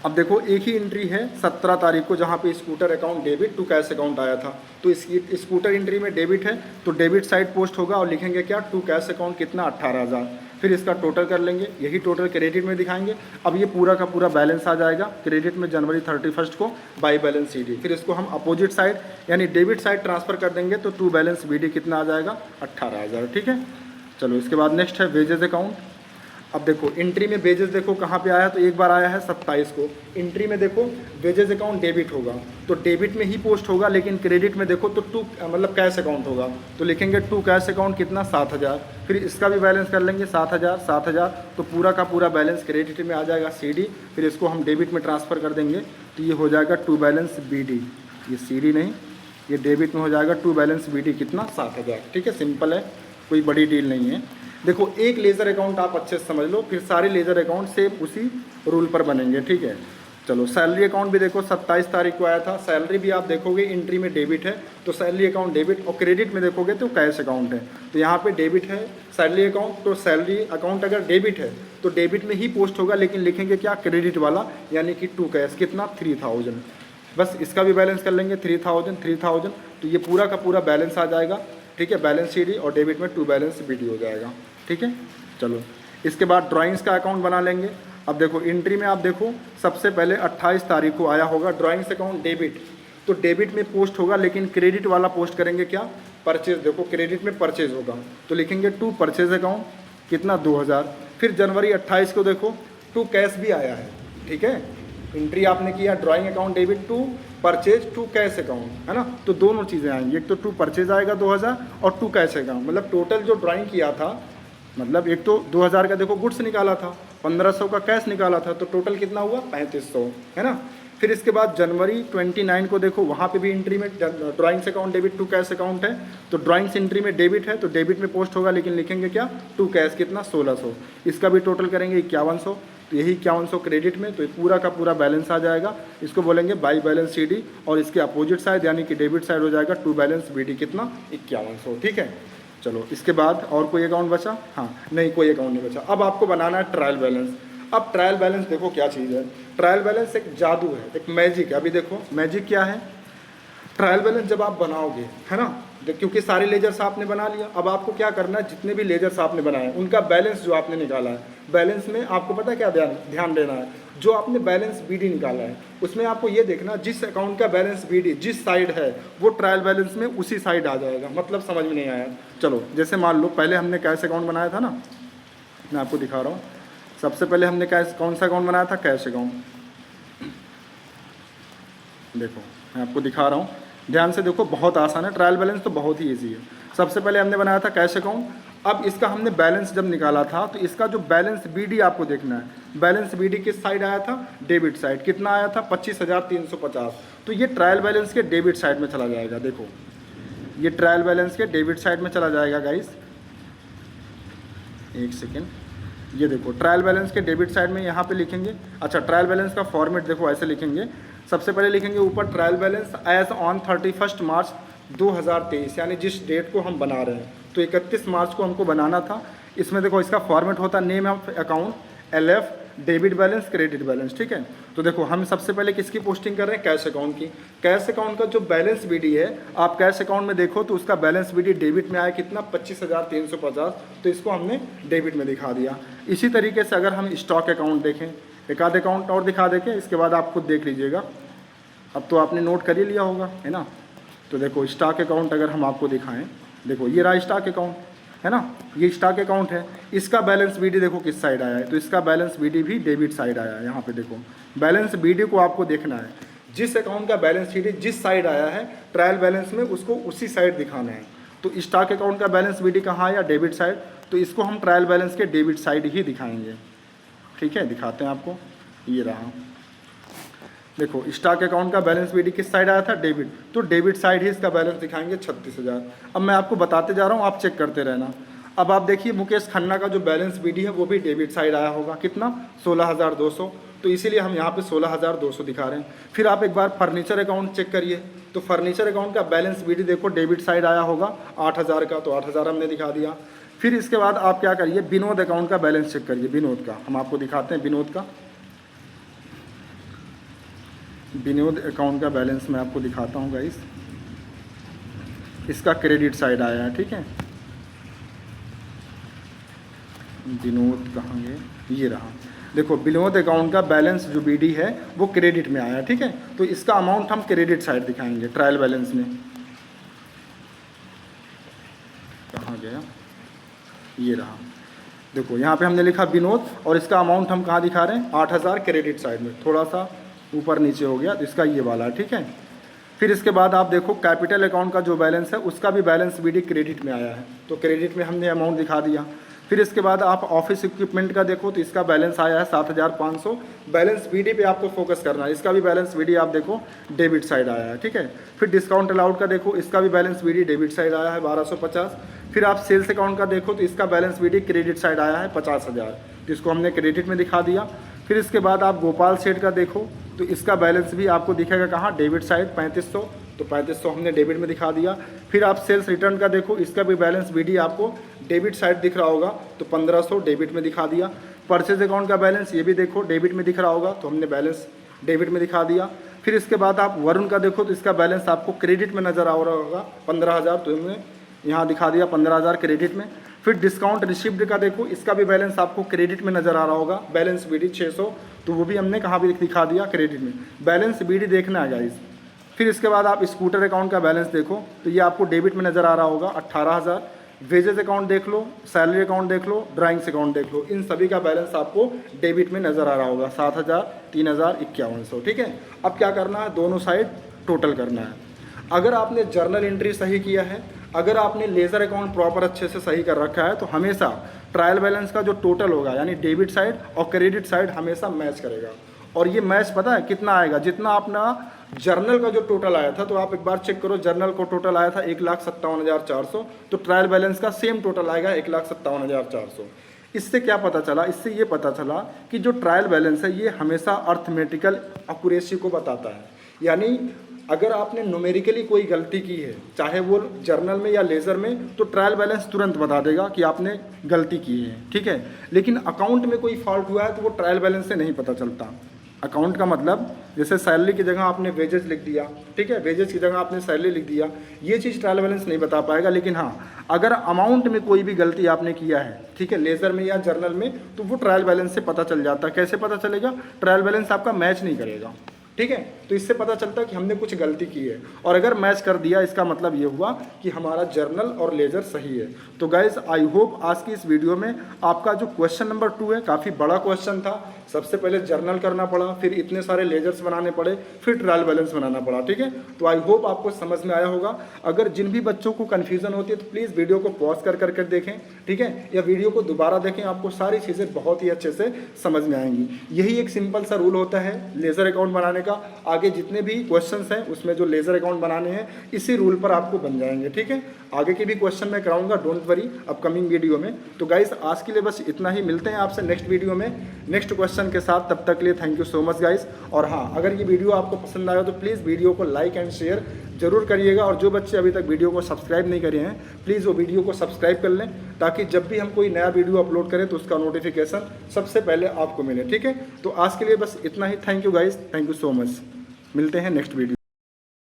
अब देखो एक ही एंट्री है 17 तारीख को जहाँ पे scooter account debit to cash account आया था, तो इसकी स्कूटर एंट्री में डेबिट है तो डेबिट साइड पोस्ट होगा और लिखेंगे क्या टू कैश अकाउंट कितना 18,000। फिर इसका टोटल कर लेंगे, यही टोटल क्रेडिट में दिखाएंगे। अब ये पूरा का पूरा बैलेंस आ जाएगा क्रेडिट में जनवरी 31 को बाई बैलेंस CD। फिर इसको हम अपोजिट साइड यानी डेबिट साइड ट्रांसफ़र कर देंगे तो टू बैलेंस BD कितना आ जाएगा 18,000, ठीक है। चलो इसके बाद नेक्स्ट है वेजेज अकाउंट। अब देखो एंट्री में वेजेस देखो कहाँ पे आया, तो एक बार आया है 27 को। एंट्री में देखो वेजेस अकाउंट डेबिट होगा तो डेबिट में ही पोस्ट होगा, लेकिन क्रेडिट में देखो तो टू मतलब कैश अकाउंट होगा, तो लिखेंगे टू कैश अकाउंट कितना 7000। फिर इसका भी बैलेंस कर लेंगे 7000, तो पूरा का पूरा बैलेंस क्रेडिट में आ जाएगा CD, फिर इसको हम डेबिट में ट्रांसफ़र कर देंगे तो ये हो जाएगा टू बैलेंस BD, ये CD नहीं, ये डेबिट में हो जाएगा टू बैलेंस BD कितना 7000। ठीक है, सिंपल है, कोई बड़ी डील नहीं है। देखो एक लेज़र अकाउंट आप अच्छे से समझ लो, फिर सारे लेज़र अकाउंट सेम उसी रूल पर बनेंगे। ठीक है, चलो सैलरी अकाउंट भी देखो 27 तारीख को आया था, सैलरी भी आप देखोगे एंट्री में डेबिट है तो सैलरी अकाउंट डेबिट, और क्रेडिट में देखोगे तो कैश अकाउंट है, तो यहाँ पे डेबिट है सैलरी अकाउंट, तो सैलरी अकाउंट अगर डेबिट है तो डेबिट में ही पोस्ट होगा, लेकिन लिखेंगे क्या क्रेडिट वाला, यानी कि टू कैश कितना 3000। बस इसका भी बैलेंस कर लेंगे 3000, तो ये पूरा का पूरा बैलेंस आ जाएगा। ठीक है, बैलेंस CD और डेबिट में टू बैलेंस BD हो जाएगा। ठीक है, चलो इसके बाद ड्राइंग्स का अकाउंट बना लेंगे। अब देखो एंट्री में आप देखो सबसे पहले 28 तारीख को आया होगा ड्राइंग्स अकाउंट डेबिट, तो डेबिट में पोस्ट होगा, लेकिन क्रेडिट वाला पोस्ट करेंगे क्या परचेज, देखो क्रेडिट में परचेज होगा तो लिखेंगे टू परचेज अकाउंट कितना 2000। फिर जनवरी 28 को देखो टू कैश भी आया है। ठीक है, एंट्री आपने किया drawing account debit to purchase to cash account, है ना, तो दोनों चीज़ें आएंगी, एक तो टू परचेज आएगा 2000 और टू कैश अकाउंट, मतलब टोटल जो ड्राइंग किया था, मतलब एक तो 2000 का देखो गुड्स निकाला था, 1500 का कैश निकाला था, तो टोटल कितना हुआ 3500, है ना। फिर इसके बाद जनवरी 29 को देखो वहाँ पे भी एंट्री में drawings account debit to cash account है, तो ड्राइंग्स एंट्री में डेबिट है तो डेबिट में पोस्ट होगा, लेकिन लिखेंगे क्या टू कैश कितना 1600, इसका भी टोटल करेंगे 5100, तो यही 5100 क्रेडिट में, तो पूरा का पूरा बैलेंस आ जाएगा। इसको बोलेंगे बाई बैलेंस CD, और इसके अपोजिट साइड यानी कि डेबिट साइड हो जाएगा टू बैलेंस BD कितना 5100। ठीक है, चलो इसके बाद और कोई अकाउंट बचा, हाँ नहीं कोई अकाउंट नहीं बचा। अब आपको बनाना है ट्रायल बैलेंस। अब ट्रायल बैलेंस देखो क्या चीज़ है, ट्रायल बैलेंस एक जादू है, एक मैजिक है। अभी देखो मैजिक क्या है, ट्रायल बैलेंस जब आप बनाओगे, है ना, क्योंकि सारे लेजर्स आपने बना लिया, अब आपको क्या करना है, जितने भी लेजर्स आपने बनाए उनका बैलेंस जो आपने निकाला है, बैलेंस में आपको पता है क्या ध्यान देना है, जो आपने बैलेंस BD निकाला है उसमें आपको ये देखना जिस अकाउंट का बैलेंस BD जिस साइड है वो ट्रायल बैलेंस में उसी साइड आ जाएगा। मतलब समझ में नहीं आया, चलो जैसे मान लो पहले हमने कैश अकाउंट बनाया था ना, मैं आपको दिखा रहा हूँ। सबसे पहले हमने कौन सा अकाउंट बनाया था, कैश अकाउंट। देखो मैं आपको दिखा रहा हूँ, ध्यान से देखो, बहुत आसान है, ट्रायल बैलेंस तो बहुत ही ईजी है। सबसे पहले हमने बनाया था कैश अकाउंट, अब इसका हमने बैलेंस जब निकाला था तो इसका जो बैलेंस BD आपको देखना है, बैलेंस BD किस साइड आया था, डेबिट साइड, कितना आया था 25,350, तो ये ट्रायल बैलेंस के डेबिट साइड में चला जाएगा। देखो ये ट्रायल बैलेंस के डेबिट साइड में चला जाएगा गाइस, एक सेकेंड, ये देखो ट्रायल बैलेंस के डेबिट साइड में यहाँ पे लिखेंगे। अच्छा, ट्रायल बैलेंस का फॉर्मेट देखो ऐसे लिखेंगे, सबसे पहले लिखेंगे ऊपर ट्रायल बैलेंस एज ऑन 31 मार्च 2023, यानी जिस डेट को हम बना रहे हैं, तो 31 मार्च को हमको बनाना था। इसमें देखो इसका फॉर्मेट होता name of account LF debit balance credit balance. ठीक है, तो देखो हम सबसे पहले किसकी पोस्टिंग कर रहे हैं, कैश अकाउंट की। कैश अकाउंट का जो बैलेंस BD है, आप कैश अकाउंट में देखो तो उसका बैलेंस BD डेबिट में आया कितना 25,350, तो इसको हमने डेबिट में दिखा दिया। इसी तरीके से अगर हम स्टॉक अकाउंट देखें, एक आध अकाउंट और दिखा देखें, इसके बाद आप खुद देख लीजिएगा, अब तो आपने नोट कर ही लिया होगा, है ना। तो देखो स्टॉक अकाउंट अगर हम आपको दिखाएं, देखो ये रहा स्टॉक अकाउंट, है ना, ये स्टॉक अकाउंट है, इसका बैलेंस BD देखो किस साइड आया है, तो इसका बैलेंस BD भी डेबिट साइड आया है। यहाँ पे देखो बैलेंस BD को आपको देखना है, जिस अकाउंट का बैलेंस BD जिस साइड आया है ट्रायल बैलेंस में उसको उसी साइड दिखाना है। तो स्टॉक अकाउंट का बैलेंस BD कहाँ आया, डेबिट साइड, तो इसको हम ट्रायल बैलेंस के डेबिट साइड ही दिखाएंगे। ठीक है, दिखाते हैं आपको, ये रहा, देखो स्टॉक अकाउंट का बैलेंस BD किस साइड आया था, डेबिट, तो डेबिट साइड ही इसका बैलेंस दिखाएंगे 36,000। अब मैं आपको बताते जा रहा हूँ, आप चेक करते रहना। अब आप देखिए मुकेश खन्ना का जो बैलेंस BD है वो भी डेबिट साइड आया होगा, कितना 16,200, तो इसीलिए हम यहाँ पे 16,200 दिखा रहे हैं। फिर आप एक बार फर्नीचर अकाउंट चेक करिए, तो फर्नीचर अकाउंट का बैलेंस BD देखो डेबिट साइड आया होगा 8,000 का, तो 8,000 हमने दिखा दिया। फिर इसके बाद आप क्या करिए, विनोद अकाउंट का बैलेंस चेक करिए, विनोद का हम आपको दिखाते हैं, विनोद का, विनोद अकाउंट का बैलेंस मैं आपको दिखाता हूँ गाइस, इसका क्रेडिट साइड आया है। ठीक है, विनोद कहाँ गए, ये रहा, देखो विनोद अकाउंट का बैलेंस जो BD है वो क्रेडिट में आया है। ठीक है, तो इसका अमाउंट हम क्रेडिट साइड दिखाएंगे ट्रायल बैलेंस में, कहाँ गया, ये रहा, देखो यहाँ पे हमने लिखा विनोद और इसका अमाउंट हम कहाँ दिखा रहे हैं 8000 क्रेडिट साइड में, थोड़ा सा ऊपर नीचे हो गया तो इसका ये वाला है, ठीक है। फिर इसके बाद आप देखो कैपिटल अकाउंट का जो बैलेंस है उसका भी बैलेंस बीडी क्रेडिट में आया है, तो क्रेडिट में हमने अमाउंट दिखा दिया। फिर इसके बाद आप ऑफिस इक्विपमेंट का देखो तो इसका बैलेंस आया है 7500, बैलेंस बीडी पे आपको फोकस करना है, इसका भी बैलेंस बीडी आप देखो डेबिट साइड आया है, ठीक है। फिर डिस्काउंट अलाउड का देखो, इसका भी बैलेंस बीडी डेबिट साइड आया है 1250। फिर आप सेल्स अकाउंट का देखो तो इसका बैलेंस बीडी क्रेडिट साइड आया है 50,000, तो इसको हमने क्रेडिट में दिखा दिया। फिर इसके बाद आप गोपाल सेठ का देखो तो इसका बैलेंस भी आपको दिखेगा कहाँ, डेबिट साइड 3500, तो 3500 हमने डेबिट में दिखा दिया। फिर आप सेल्स रिटर्न का देखो, इसका भी बैलेंस बीडी आपको डेबिट साइड दिख रहा होगा, तो 1500 डेबिट में दिखा दिया। परचेज अकाउंट का बैलेंस ये भी देखो डेबिट में दिख रहा होगा, तो हमने बैलेंस डेबिट में दिखा दिया। फिर इसके बाद आप वरुण का देखो तो इसका बैलेंस आपको क्रेडिट में नज़र आ रहा होगा 15,000, तो हमने यहाँ दिखा दिया 15,000 क्रेडिट में। फिर डिस्काउंट रिसिप्ट का देखो, इसका भी बैलेंस आपको क्रेडिट में नज़र आ रहा होगा, बैलेंस बीडी 600, तो वो भी हमने कहाँ भी दिखा दिया क्रेडिट में, बैलेंस बीडी देखना है गाइस। फिर इसके बाद आप स्कूटर अकाउंट का बैलेंस देखो तो ये आपको डेबिट में नज़र आ रहा होगा 18,000। वेजेज अकाउंट देख लो, सैलरी अकाउंट देख लो, ड्राइंग्स अकाउंट देख लो, इन सभी का बैलेंस आपको डेबिट में नज़र आ रहा होगा 7,000, 3,000, 5100, ठीक है। अब क्या करना है, दोनों साइड टोटल करना है। अगर आपने जर्नल एंट्री सही किया है, अगर आपने लेज़र अकाउंट प्रॉपर अच्छे से सही कर रखा है, तो हमेशा ट्रायल बैलेंस का जो टोटल होगा यानी डेबिट साइड और क्रेडिट साइड हमेशा मैच करेगा। और ये मैच पता है कितना आएगा, जितना अपना जर्नल का जो टोटल आया था, तो आप एक बार चेक करो, जर्नल को टोटल आया था 1,57,400, तो ट्रायल बैलेंस का सेम टोटल आएगा 1,57,400। इससे क्या पता चला, इससे ये पता चला कि जो ट्रायल बैलेंस है ये हमेशा अर्थमेटिकल एक्यूरेसी को बताता है। यानी अगर आपने न्यूमेरिकली कोई गलती की है, चाहे वो जर्नल में या लेज़र में, तो ट्रायल बैलेंस तुरंत बता देगा कि आपने गलती की है, ठीक है। लेकिन अकाउंट में कोई फॉल्ट हुआ है तो वो ट्रायल बैलेंस से नहीं पता चलता। अकाउंट का मतलब जैसे सैलरी की जगह आपने वेजेस लिख दिया, ठीक है, वेजेस की जगह आपने सैलरी लिख दिया, ये चीज़ ट्रायल बैलेंस नहीं बता पाएगा। लेकिन हाँ, अगर अमाउंट में कोई भी गलती आपने किया है, ठीक है, लेज़र में या जर्नल में, तो वो ट्रायल बैलेंस से पता चल जाता है। कैसे पता चलेगा, ट्रायल बैलेंस आपका मैच नहीं करेगा, ठीक है, तो इससे पता चलता है कि हमने कुछ गलती की है। और अगर मैच कर दिया, इसका मतलब ये हुआ कि हमारा जर्नल और लेज़र सही है। तो गाइज आई होप आज की इस वीडियो में आपका जो क्वेश्चन नंबर 2 है, काफ़ी बड़ा क्वेश्चन था। सबसे पहले जर्नल करना पड़ा, फिर इतने सारे लेजर्स बनाने पड़े, फिर ट्रायल बैलेंस बनाना पड़ा, ठीक है। तो आई होप आपको समझ में आया होगा। अगर जिन भी बच्चों को कन्फ्यूज़न होती है तो प्लीज़ वीडियो को पॉज कर देखें, ठीक है, या वीडियो को दोबारा देखें, आपको सारी चीज़ें बहुत ही अच्छे से समझ में आएंगी। यही एक सिंपल सा रूल होता है लेज़र अकाउंट बनाने का। आगे जितने भी क्वेश्चंस हैं उसमें जो लेज़र अकाउंट बनाने हैं, इसी रूल पर आपको बन जाएंगे, ठीक है। आगे के भी क्वेश्चन मैं कराऊंगा, डोंट वरी, अपकमिंग वीडियो में। तो गाइस आज के लिए बस इतना ही, मिलते हैं आपसे नेक्स्ट वीडियो में नेक्स्ट क्वेश्चन के साथ। तब तक के लिए thank you so much guys. और हाँ, अगर ये वीडियो आपको पसंद आया तो प्लीज़ वीडियो को लाइक एंड शेयर जरूर करिएगा। और जो बच्चे अभी तक वीडियो को सब्सक्राइब नहीं करे हैं, प्लीज़ वो वीडियो को सब्सक्राइब कर लें, ताकि जब भी हम कोई नया वीडियो अपलोड करें तो उसका नोटिफिकेशन सबसे पहले आपको मिले, ठीक है। तो आज के लिए बस इतना ही, thank you guys, thank you so much. मिलते हैं नेक्स्ट वीडियो।